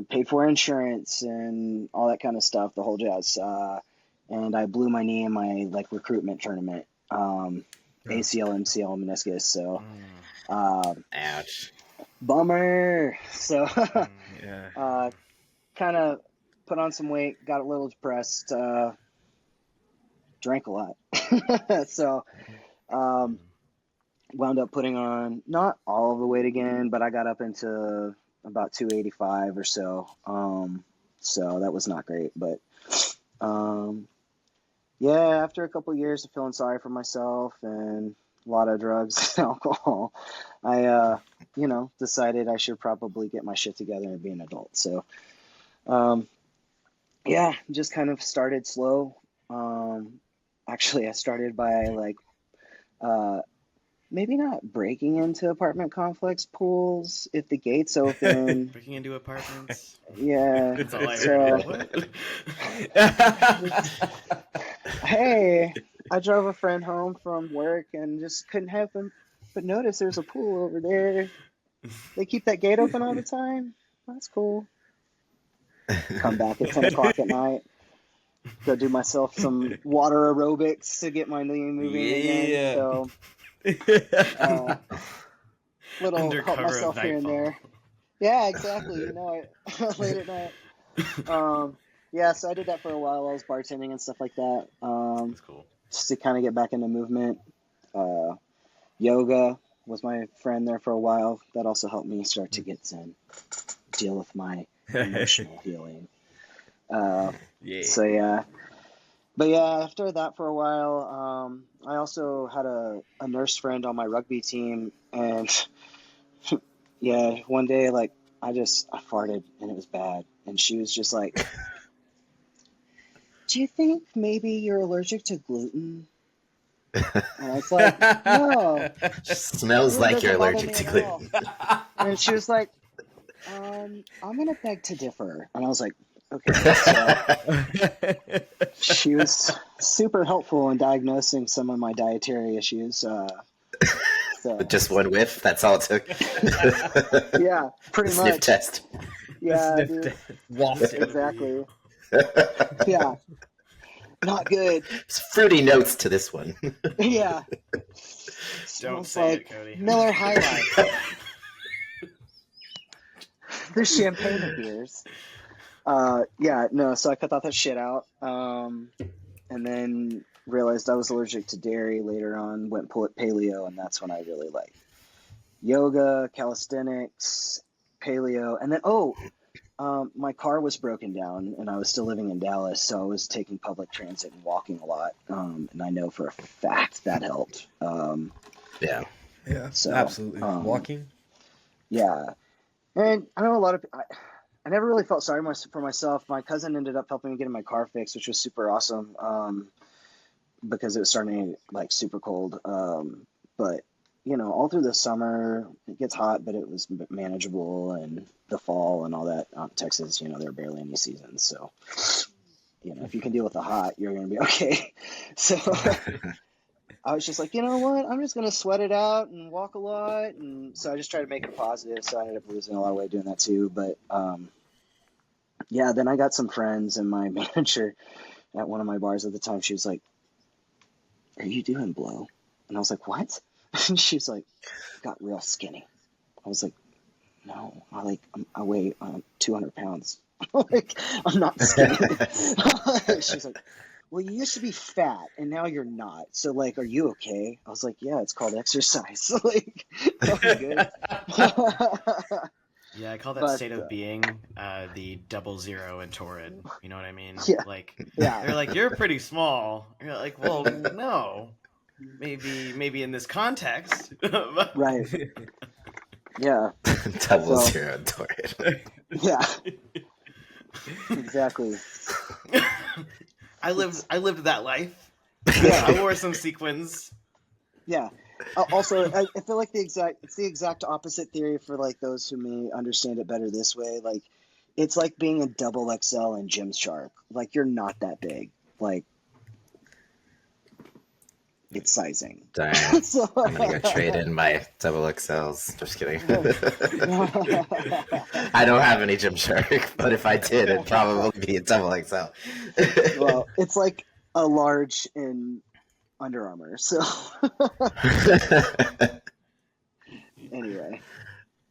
paid for insurance and all that kind of stuff, the whole jazz. And I blew my knee in my like recruitment tournament, ACL, MCL, meniscus. So, Ouch. bummer. So, Yeah. kind of put on some weight, got a little depressed, drank a lot. So, wound up putting on not all of the weight again, but I got up into about 285 or so. So that was not great, but, yeah, after a couple of years of feeling sorry for myself and a lot of drugs and alcohol, I, decided I should probably get my shit together and be an adult. So, yeah, just kind of started slow. Actually, I started by like, maybe not breaking into apartment complex pools if the gates open. Breaking into apartments. Yeah. That's all I So, heard. hey, I drove a friend home from work and just couldn't help but notice there's a pool over there. They keep that gate open all the time. That's cool. Come back at 10 o'clock at night. Go do myself some water aerobics to get my knee moving again. So, little help Undercover of myself here and nightfall. there. Yeah, exactly. Late at night. Yeah, so I did that for a while. I was bartending and stuff like that. That's cool. Just to kind of get back into movement. Yoga was my friend there for a while. That also helped me start to get zen, deal with my emotional healing. Yeah. So yeah, but yeah, after that for a while, I also had a nurse friend on my rugby team, and yeah, one day like I farted and it was bad, and she was just like, "Do you think maybe you're allergic to gluten?" And I was like, "No." Smells It like doesn't you're bother allergic me to at gluten. And she was like, I'm gonna beg to differ. And I was like, okay. So she was super helpful in diagnosing some of my dietary issues. So With just one whiff, that's all it took. yeah, pretty The sniff much. test. Yeah, Sniff dude. test. Waft it. Exactly. Yeah, not good. There's fruity notes to this one. Yeah. Don't Smells say like it, Cody. Miller High Life. There's champagne of beers. Yeah, no, so I cut all that shit out. And then realized I was allergic to dairy later on, went paleo, and that's when I really like yoga, calisthenics, paleo. And then, my car was broken down and I was still living in Dallas, so I was taking public transit and walking a lot. And I know for a fact that helped. Yeah. Yeah, So, absolutely. Walking. Yeah. And I know a lot of I never really felt sorry for myself. My cousin ended up helping me get my car fixed, which was super awesome because it was starting to get, like super cold. But all through the summer, it gets hot, but it was manageable, and the fall and all that. Texas, there are barely any seasons. So, if you can deal with the hot, you're going to be okay. So I was just like, you know what? I'm just going to sweat it out and walk a lot. And so I just tried to make it positive. So I ended up losing a lot of weight doing that too. But yeah, then I got some friends, and my manager at one of my bars at the time, she was like, "Are you doing blow?" And I was like, "What?" And she's like, "Got real skinny." I was like, "No, I weigh 200 pounds. Like, I'm not skinny." She's like, "Well, you used to be fat, and now you're not. So, like, are you okay?" I was like, "Yeah, it's called exercise." Like, I'm good. Yeah, I call that state of being the 00 in Torrid. You know what I mean? Yeah. Like, Yeah. they're like, "You're pretty small." You're like, "Well, no, maybe in this context." Right. Yeah. 00 Torrid. Yeah. Exactly. I lived that life. Yeah. I wore some sequins. Yeah. Also, I feel like it's the exact opposite theory for like those who may understand it better this way. Like, it's like being a XXL in Gymshark. Like, you're not that big. Like, it's sizing. Darn. So, I'm gonna go trade in my XXLs. Just kidding. I don't have any Gymshark, but if I did, it'd probably be a XXL. Well, it's like a large in Under Armour. So anyway,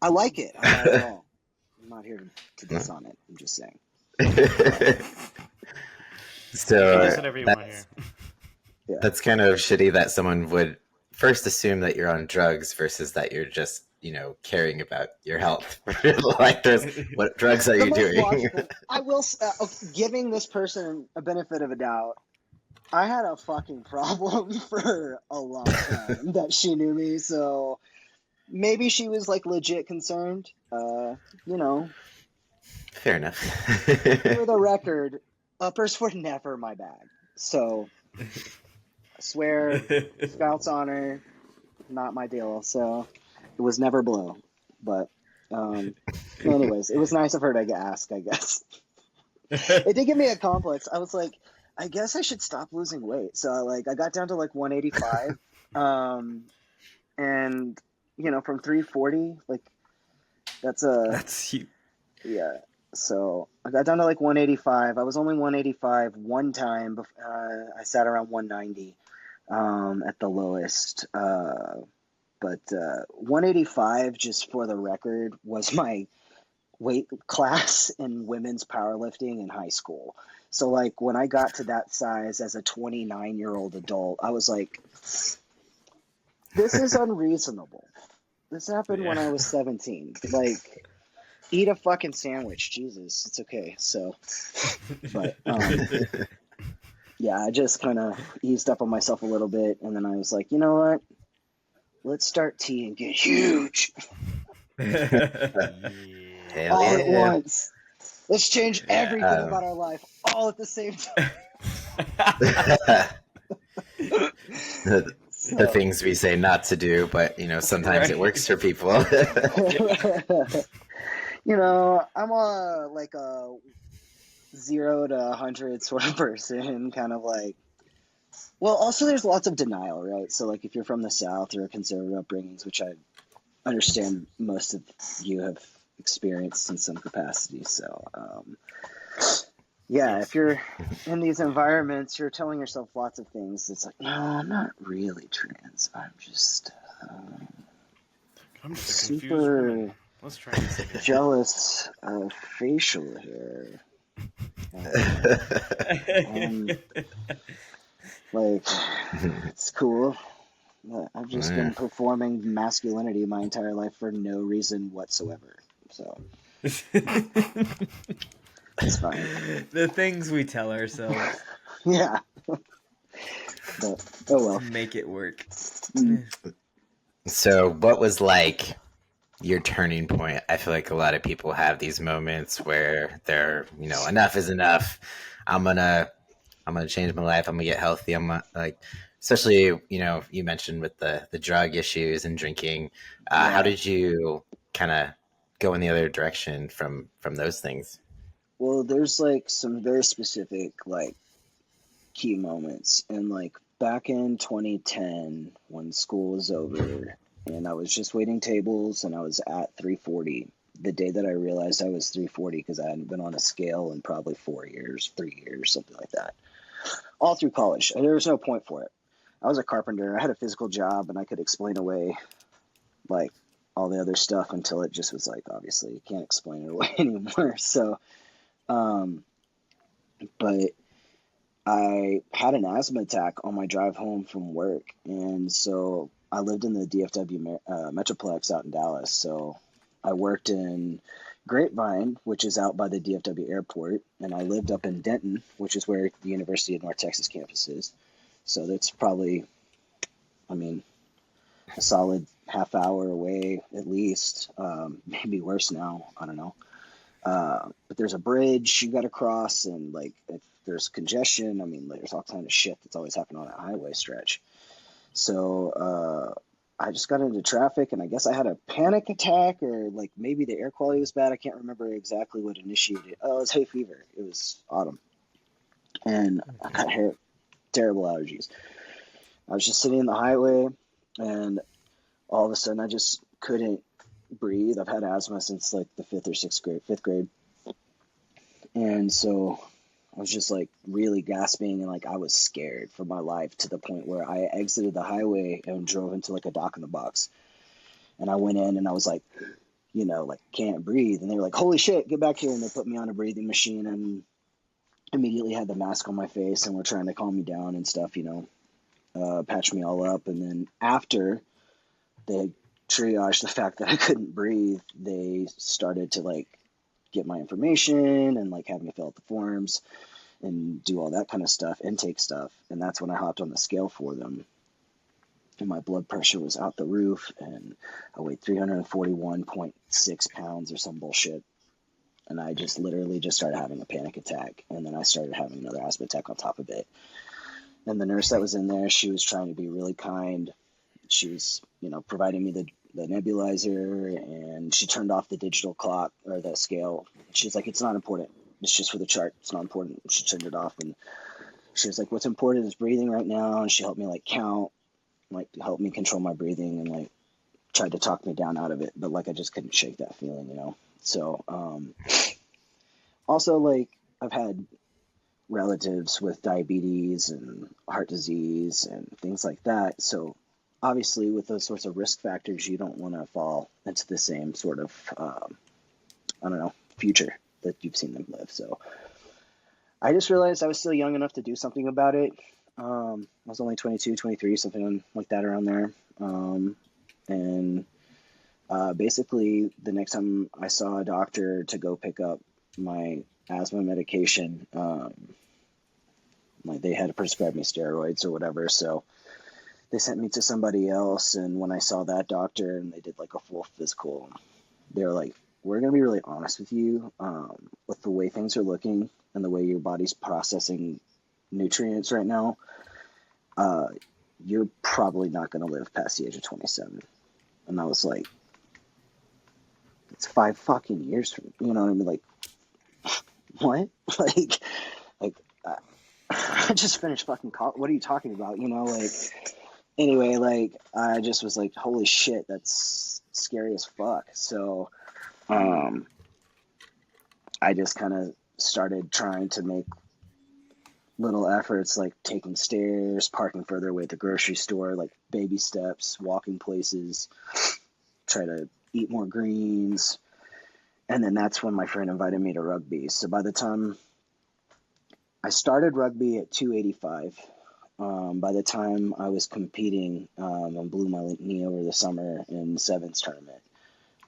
I like it. I'm not at all. I'm not here to diss on it. I'm just saying. So Whatever you want here. Yeah. That's kind of shitty that someone would first assume that you're on drugs versus that you're just, caring about your health. Like, what drugs are you doing? I will, giving this person a benefit of a doubt, I had a fucking problem for a long time that she knew me, so maybe she was like legit concerned. Fair enough. For the record, uppers were never my bag. So I swear, Scout's honor, not my deal. So it was never blow. But anyways, it was nice of her to ask, I guess. It did give me a complex. I was like, I guess I should stop losing weight. So I got down to like 185. And from 340, like That's huge. Yeah. So I got down to like 185. I was only 185 one time. I sat around 190 at the lowest. But 185, just for the record, was my weight class in women's powerlifting in high school. So like when I got to that size as a 29-year-old adult, I was like, this is unreasonable. This happened when I was 17. Like, eat a fucking sandwich. Jesus, it's okay. So, but yeah, I just kind of eased up on myself a little bit, and then I was like, you know what? Let's start tea and get huge all at once. Let's change everything about our life all at the same time. The things we say not to do, but sometimes it works for people. I'm a 0 to 100 sort of person, kind of like. Well, also there's lots of denial, right? So like if you're from the South or a conservative upbringings, which I understand most of you have experienced in some capacity. So yeah, if you're in these environments, you're telling yourself lots of things. It's like, no, I'm not really trans. I'm just super Let's try this again. jealous of facial hair. And, it's cool. But I've just been performing masculinity my entire life for no reason whatsoever. So it's fine. The things we tell ourselves. Yeah. But, oh well. Make it work. So what was like your turning point? I feel like a lot of people have these moments where they're, enough is enough. I'm gonna change my life. I'm gonna get healthy. especially, you know, you mentioned with the drug issues and drinking. How did you kind of go in the other direction from those things? Well, there's like some very specific like key moments, and like back in 2010 when school was over and I was just waiting tables and I was at 340. The day that I realized I was 340 because I hadn't been on a scale in probably 4 years, 3 years, something like that. All through college, there was no point for it. I was a carpenter. I had a physical job, and I could explain away like all the other stuff until it just was like, obviously, you can't explain it away anymore. So, but I had an asthma attack on my drive home from work, and so I lived in the DFW Metroplex out in Dallas. So I worked in Grapevine, which is out by the DFW airport, and I lived up in Denton, which is where the University of North Texas campus is. So that's probably, I mean, a solid half hour away at least, maybe worse now, I don't know. But there's a bridge you got to cross, and like if there's congestion, I mean, there's all kind of shit that's always happening on that highway stretch. So I just got into traffic, and I guess I had a panic attack, or like maybe the air quality was bad. I can't remember exactly what initiated it. Oh, it was hay fever. It was autumn, and I got terrible allergies. I was just sitting in the highway, and all of a sudden I just couldn't breathe. I've had asthma since like the fifth grade. And so I was just like really gasping, and like I was scared for my life to the point where I exited the highway and drove into like a dock in the box. And I went in and I was like, you know, like can't breathe. And they were like, holy shit, get back here. And they put me on a breathing machine and immediately had the mask on my face and were trying to calm me down and stuff, you know, patch me all up. And then after they triaged the fact that I couldn't breathe, they started to like get my information and like have me fill out the forms and do all that kind of stuff, intake stuff. And that's when I hopped on the scale for them. And my blood pressure was out the roof, and I weighed 341.6 pounds or some bullshit. And I just literally just started having a panic attack. And then I started having another asthma attack on top of it. And the nurse that was in there, she was trying to be really kind. She was, you know, providing me the nebulizer, and she turned off the digital clock or the scale. She's like, it's not important. It's just for the chart. It's not important. She turned it off, and she was like, what's important is breathing right now. And she helped me like count, like help me control my breathing, and like tried to talk me down out of it. But like, I just couldn't shake that feeling, you know? So, also like I've had relatives with diabetes and heart disease and things like that. So obviously with those sorts of risk factors, you don't want to fall into the same sort of, I don't know, future that you've seen them live. So I just realized I was still young enough to do something about it. I was only 22, 23, something like that around there. And basically the next time I saw a doctor to go pick up my asthma medication, like they had to prescribe me steroids or whatever. So they sent me to somebody else. And when I saw that doctor and they did like a full physical, they were like, we're going to be really honest with you, with the way things are looking and the way your body's processing nutrients right now, you're probably not going to live past the age of 27. And I was like, it's 5 fucking years from, you know what I mean? Like, what? like, I just finished fucking college. What are you talking about? You know, like, anyway, like, I just was like, holy shit, that's scary as fuck. So, I just kind of started trying to make little efforts, like taking stairs, parking further away at the grocery store, like baby steps, walking places, try to eat more greens. And then that's when my friend invited me to rugby. So by the time I started rugby at 285, by the time I was competing and blew my knee over the summer in sevens tournament,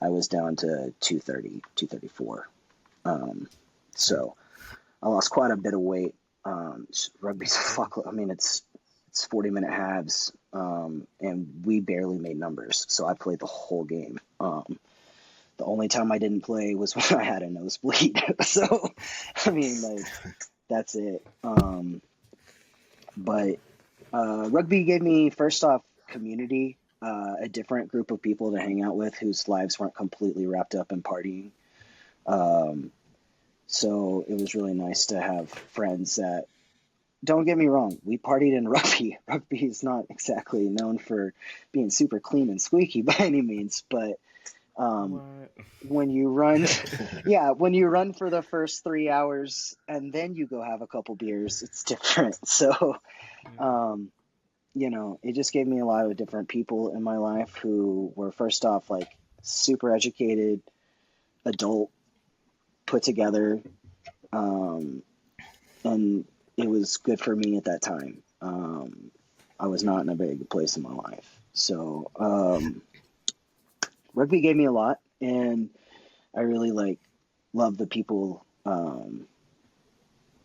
I was down to 230, 234. So I lost quite a bit of weight. Rugby's fuck. I mean, it's 40-minute halves, and we barely made numbers. So I played the whole game. The only time I didn't play was when I had a nosebleed. So, I mean, like, that's it. But Rugby gave me, first off, community, a different group of people to hang out with whose lives weren't completely wrapped up in partying. Um, so it was really nice to have friends that, don't get me wrong, we partied in rugby. Rugby is not exactly known for being super clean and squeaky by any means, but when you run, yeah, when you run for the first 3 hours and then you go have a couple beers, it's different. So, it just gave me a lot of different people in my life who were, first off, like super educated, adult, put together, and it was good for me at that time. I was not in a very good place in my life. So, rugby gave me a lot, and I really love the people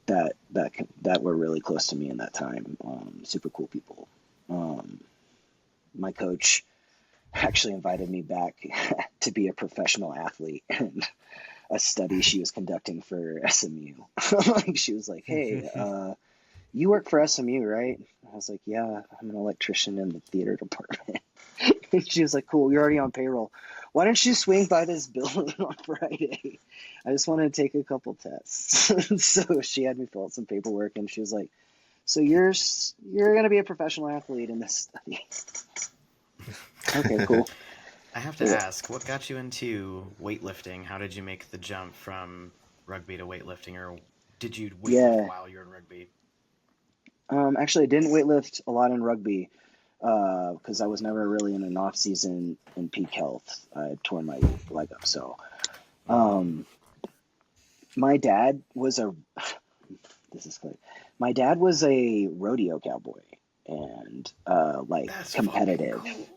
that were really close to me in that time. Super cool people. My coach actually invited me back to be a professional athlete in a study she was conducting for SMU. She was like, "Hey, you work for SMU, right?" I was like, "Yeah, I'm an electrician in the theater department." And she was like, "Cool, you're already on payroll. Why don't you swing by this building on Friday? I just want to take a couple tests." So she had me fill out some paperwork, and she was like, "So you're going to be a professional athlete in this study." Okay, cool. I have to ask, what got you into weightlifting? How did you make the jump from rugby to weightlifting, or did you weightlift while you were in rugby? Actually, I didn't weightlift a lot in rugby because I was never really in an off season in peak health. I had torn my leg up. So, my dad was this is good. My dad was a rodeo cowboy and That's competitive, cool.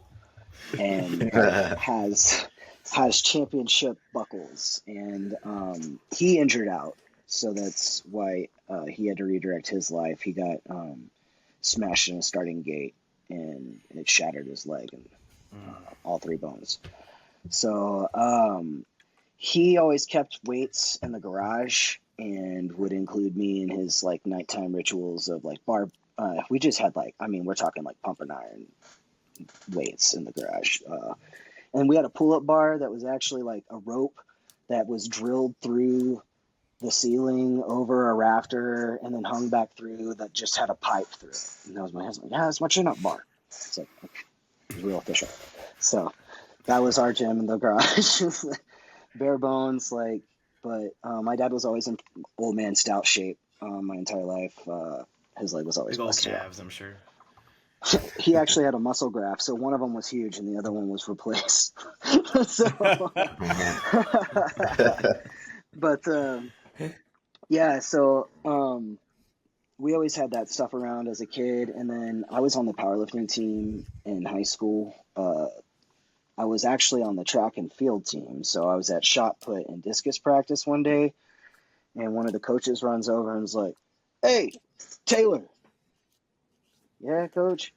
and has championship buckles, and he injured out, so that's why he had to redirect his life. He got smashed in a starting gate, and it shattered his leg and all three bones. So he always kept weights in the garage and would include me in his nighttime rituals of bar. We just had we're talking pumping iron weights in the garage. And we had a pull-up bar that was actually a rope that was drilled through the ceiling over a rafter and then hung back through that just had a pipe through it. And that was my husband. Yeah, that's my chin-up bar. It's it was real official. So that was our gym in the garage. Bare bones, but my dad was always in old man stout shape my entire life. His leg was always big old busted calves, I'm sure. He actually had a muscle graft, so one of them was huge and the other one was replaced. So, but yeah, so we always had that stuff around as a kid, and then I was on the powerlifting team in high school. I was actually on the track and field team, so I was at shot put and discus practice one day, and one of the coaches runs over and was like, "Hey, Taylor." "Yeah, coach."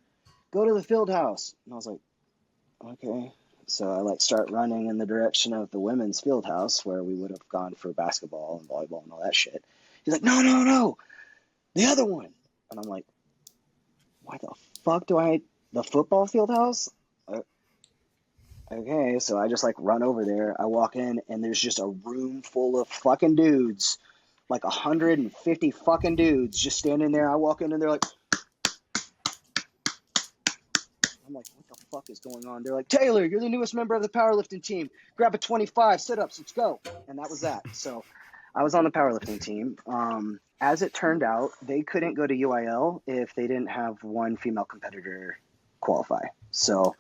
"Go to the field house." And I was like, "Okay." So I start running in the direction of the women's field house where we would have gone for basketball and volleyball and all that shit. He's like, "No, the other one." And I'm like, "Why the fuck the football field house?" Okay, so I just run over there. I walk in and there's just a room full of fucking dudes, 150 fucking dudes just standing there. I walk in and they're like, I'm like, "What the fuck is going on?" They're like, "Taylor, you're the newest member of the powerlifting team. Grab a 25 sit-ups. Let's go." And that was that. So I was on the powerlifting team. As it turned out, they couldn't go to UIL if they didn't have one female competitor qualify. So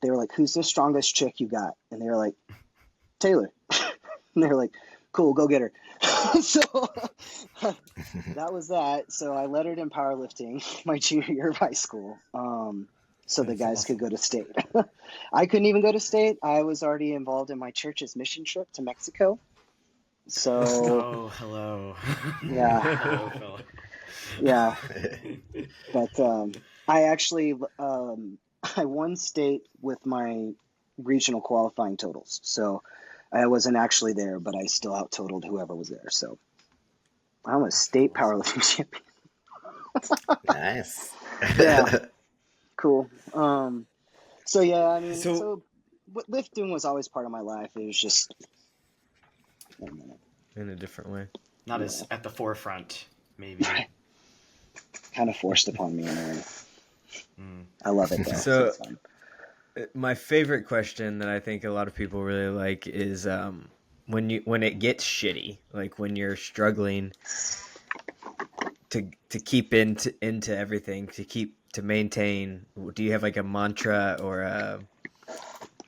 they were like, "Who's the strongest chick you got?" And they were like, "Taylor." And they were like, "Cool, go get her." So that was that. So I lettered in powerlifting my junior year of high school. So the guys could go to state. I couldn't even go to state. I was already involved in my church's mission trip to Mexico. So Oh, hello. Yeah. Hello, fella. Yeah. But I actually I won state with my regional qualifying totals. So I wasn't actually there, but I still out totaled whoever was there. So I'm a state powerlifting champion. Nice. Yeah. Cool. So yeah, I mean, So- so lifting was always part of my life. It was just In a different way. Not as at the forefront, maybe. kind of forced upon me in a way. Mm. I love it though. So- It's fun. My favorite question that I think a lot of people really like is when it gets shitty, like when you're struggling to keep into everything, to maintain. Do you have like a mantra or a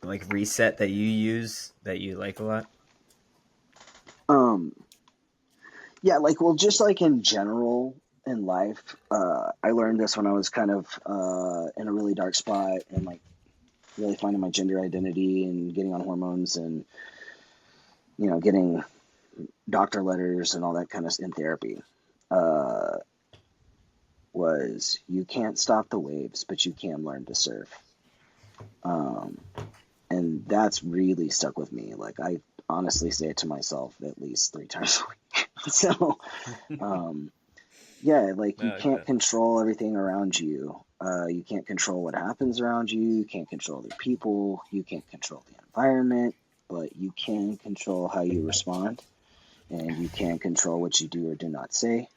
like reset that you use that you like a lot? Yeah, like, well, just like in general in life, I learned this when I was kind of in a really dark spot and like really finding my gender identity and getting on hormones and, you know, getting doctor letters and all that kind of in therapy. Was you can't stop the waves, but you can learn to surf. And that's really stuck with me. Like, I honestly say it to myself at least 3 times a week. So, yeah, like you I like can't that. control everything around you. You can't control what happens around you. You can't control the people. You can't control the environment, but you can control how you respond, and you can control what you do or do not say.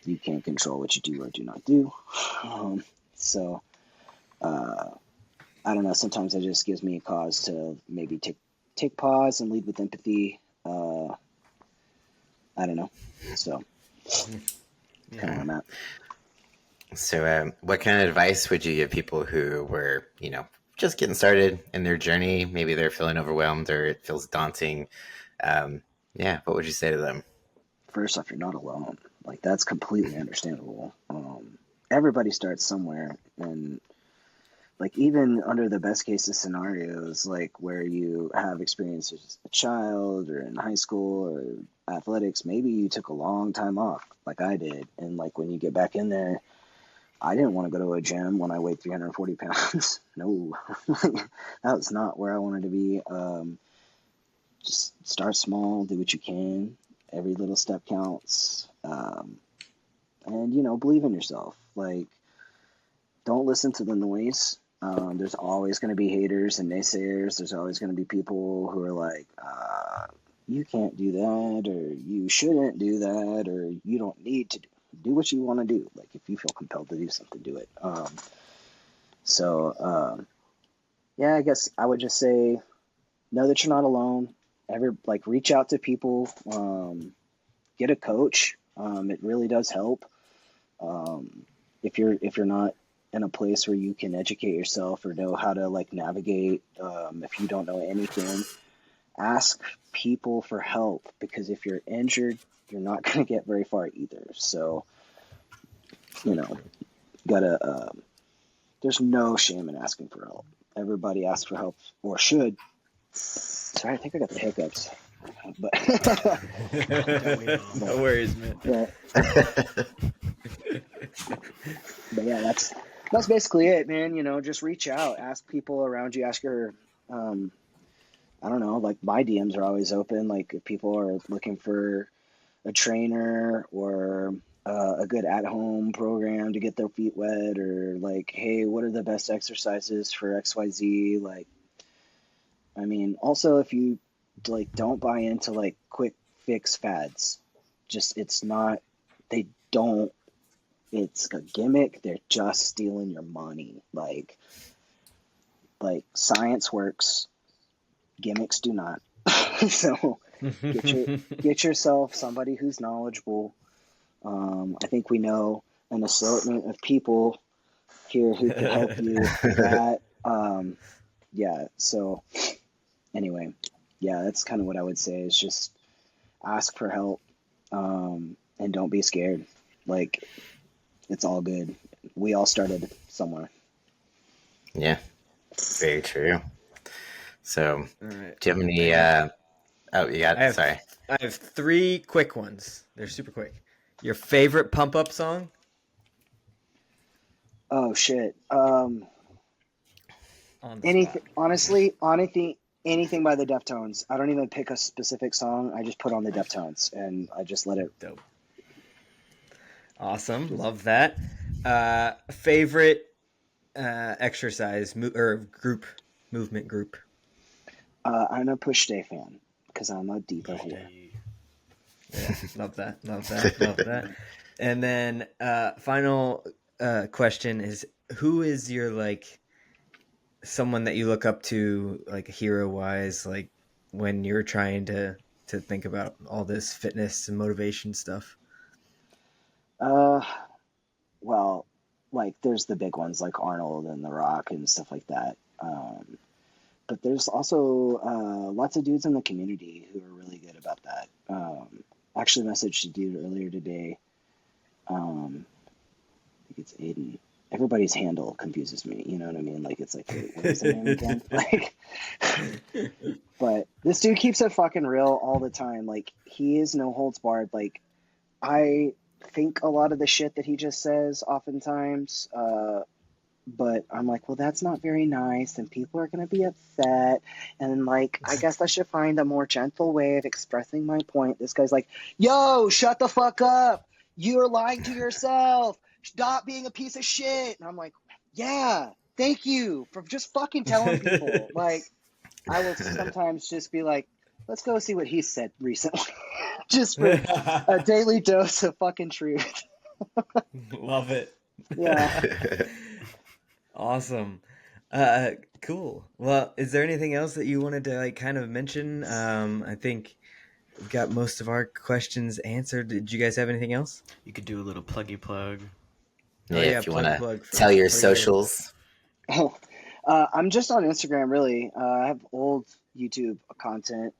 You can't control what you do or do not do. So, I don't know. Sometimes it just gives me a cause to maybe take pause and lead with empathy. I don't know. So, kind of where I'm at. So, what kind of advice would you give people who were, just getting started in their journey? Maybe they're feeling overwhelmed or it feels daunting. What would you say to them? First off, you're not alone. Like, that's completely understandable. Everybody starts somewhere, and like even under the best cases scenarios, like where you have experience as a child or in high school or athletics, maybe you took a long time off, like I did, and like when you get back in there, I didn't want to go to a gym when I weighed 340 pounds. No, that was not where I wanted to be. Just start small, do what you can. Every little step counts. And believe in yourself. Like, don't listen to the noise. There's always going to be haters and naysayers. There's always going to be people who are like, you can't do that, or you shouldn't do that, or you don't need to do what you want to do. Like, if you feel compelled to do something, do it. I guess I would just say, know that you're not alone. Reach out to people, get a coach. It really does help. If you're not in a place where you can educate yourself or know how to like navigate, if you don't know anything, ask people for help, because if you're injured, you're not going to get very far either. So, there's no shame in asking for help. Everybody asks for help, or should. Sorry, I think I got the hiccups. But No worries, man. But yeah, that's basically it, man. Just reach out, ask people around you, ask your, I don't know, like my DMs are always open. Like if people are looking for a trainer or a good at-home program to get their feet wet, or like, hey, what are the best exercises for XYZ? Like, I mean, also if you like don't buy into like quick fix fads, it's a gimmick. They're just stealing your money. Like science works, gimmicks do not. So get yourself somebody who's knowledgeable. I think we know an assortment of people here who can help you with that. So anyway, that's kind of what I would say, is just ask for help, and don't be scared. Like, it's all good. We all started somewhere. Yeah, very true. So, All right. do you have any? You got. Sorry. I have 3 quick ones. They're super quick. Your favorite pump up song? Oh shit. On the Anything, spot. honestly, anything by the Deftones. I don't even pick a specific song. I just put on the Deftones and I just let it. Dope. Awesome. Love that. Favorite exercise or movement group? I'm a push day fan because I'm a deeper whore. Yeah, love that. Love that. And then final question is, who is your like someone that you look up to, like hero wise, like when you're trying to think about all this fitness and motivation stuff? Well, like there's the big ones like Arnold and The Rock and stuff like that. But there's also lots of dudes in the community who are really good about that. Actually messaged a dude earlier today. I think it's Aiden. Everybody's handle confuses me. You know what I mean? Like it's like, wait, what is the name again? Like, but this dude keeps it fucking real all the time. Like he is no holds barred. Like I think a lot of the shit that he just says oftentimes, but I'm like, well, that's not very nice, and people are gonna be upset, and like, I guess I should find a more gentle way of expressing my point. This guy's like, yo, shut the fuck up, you're lying to yourself, stop being a piece of shit. And I'm like, yeah, thank you for just fucking telling people. Like, I will sometimes just be like, let's go see what he said recently. Just for a daily dose of fucking truth. Love it. Yeah. Awesome. Cool. Well, is there anything else that you wanted to like kind of mention? I think we've got most of our questions answered. Did you guys have anything else? You could do a little pluggy plug. Yeah, if you want to plug tell your socials. Oh, I'm just on Instagram, really. I have old YouTube content,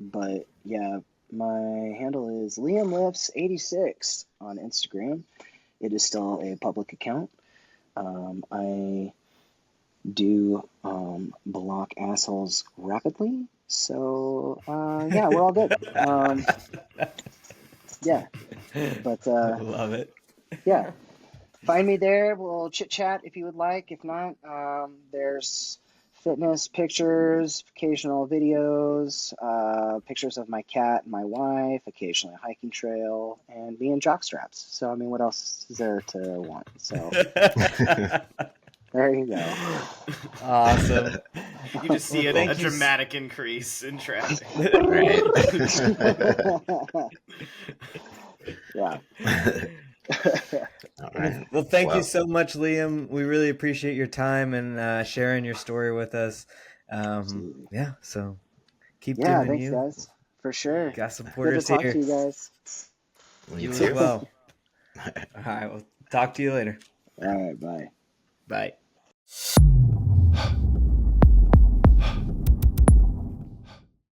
but yeah, my handle is LiamLifts86 on Instagram. It is still a public account. I do block assholes rapidly, so yeah, we're all good. Yeah, but love it. yeah. Find me there. We'll chit chat if you would like. If not, there's fitness pictures, occasional videos, pictures of my cat and my wife, occasionally a hiking trail, and me in jock straps. So, I mean, what else is there to want? So, there you go. Awesome. You just see Well, a dramatic increase in traffic. Right. Yeah. All right. Well, thank Well. you so much, Liam. We really appreciate your time and sharing your story with us. Yeah, so keep Yeah, doing thanks, you. guys. For sure. Got Good to supporters talk here. to you guys. You too. as well. All right, we'll talk to you later. All right, bye. Bye.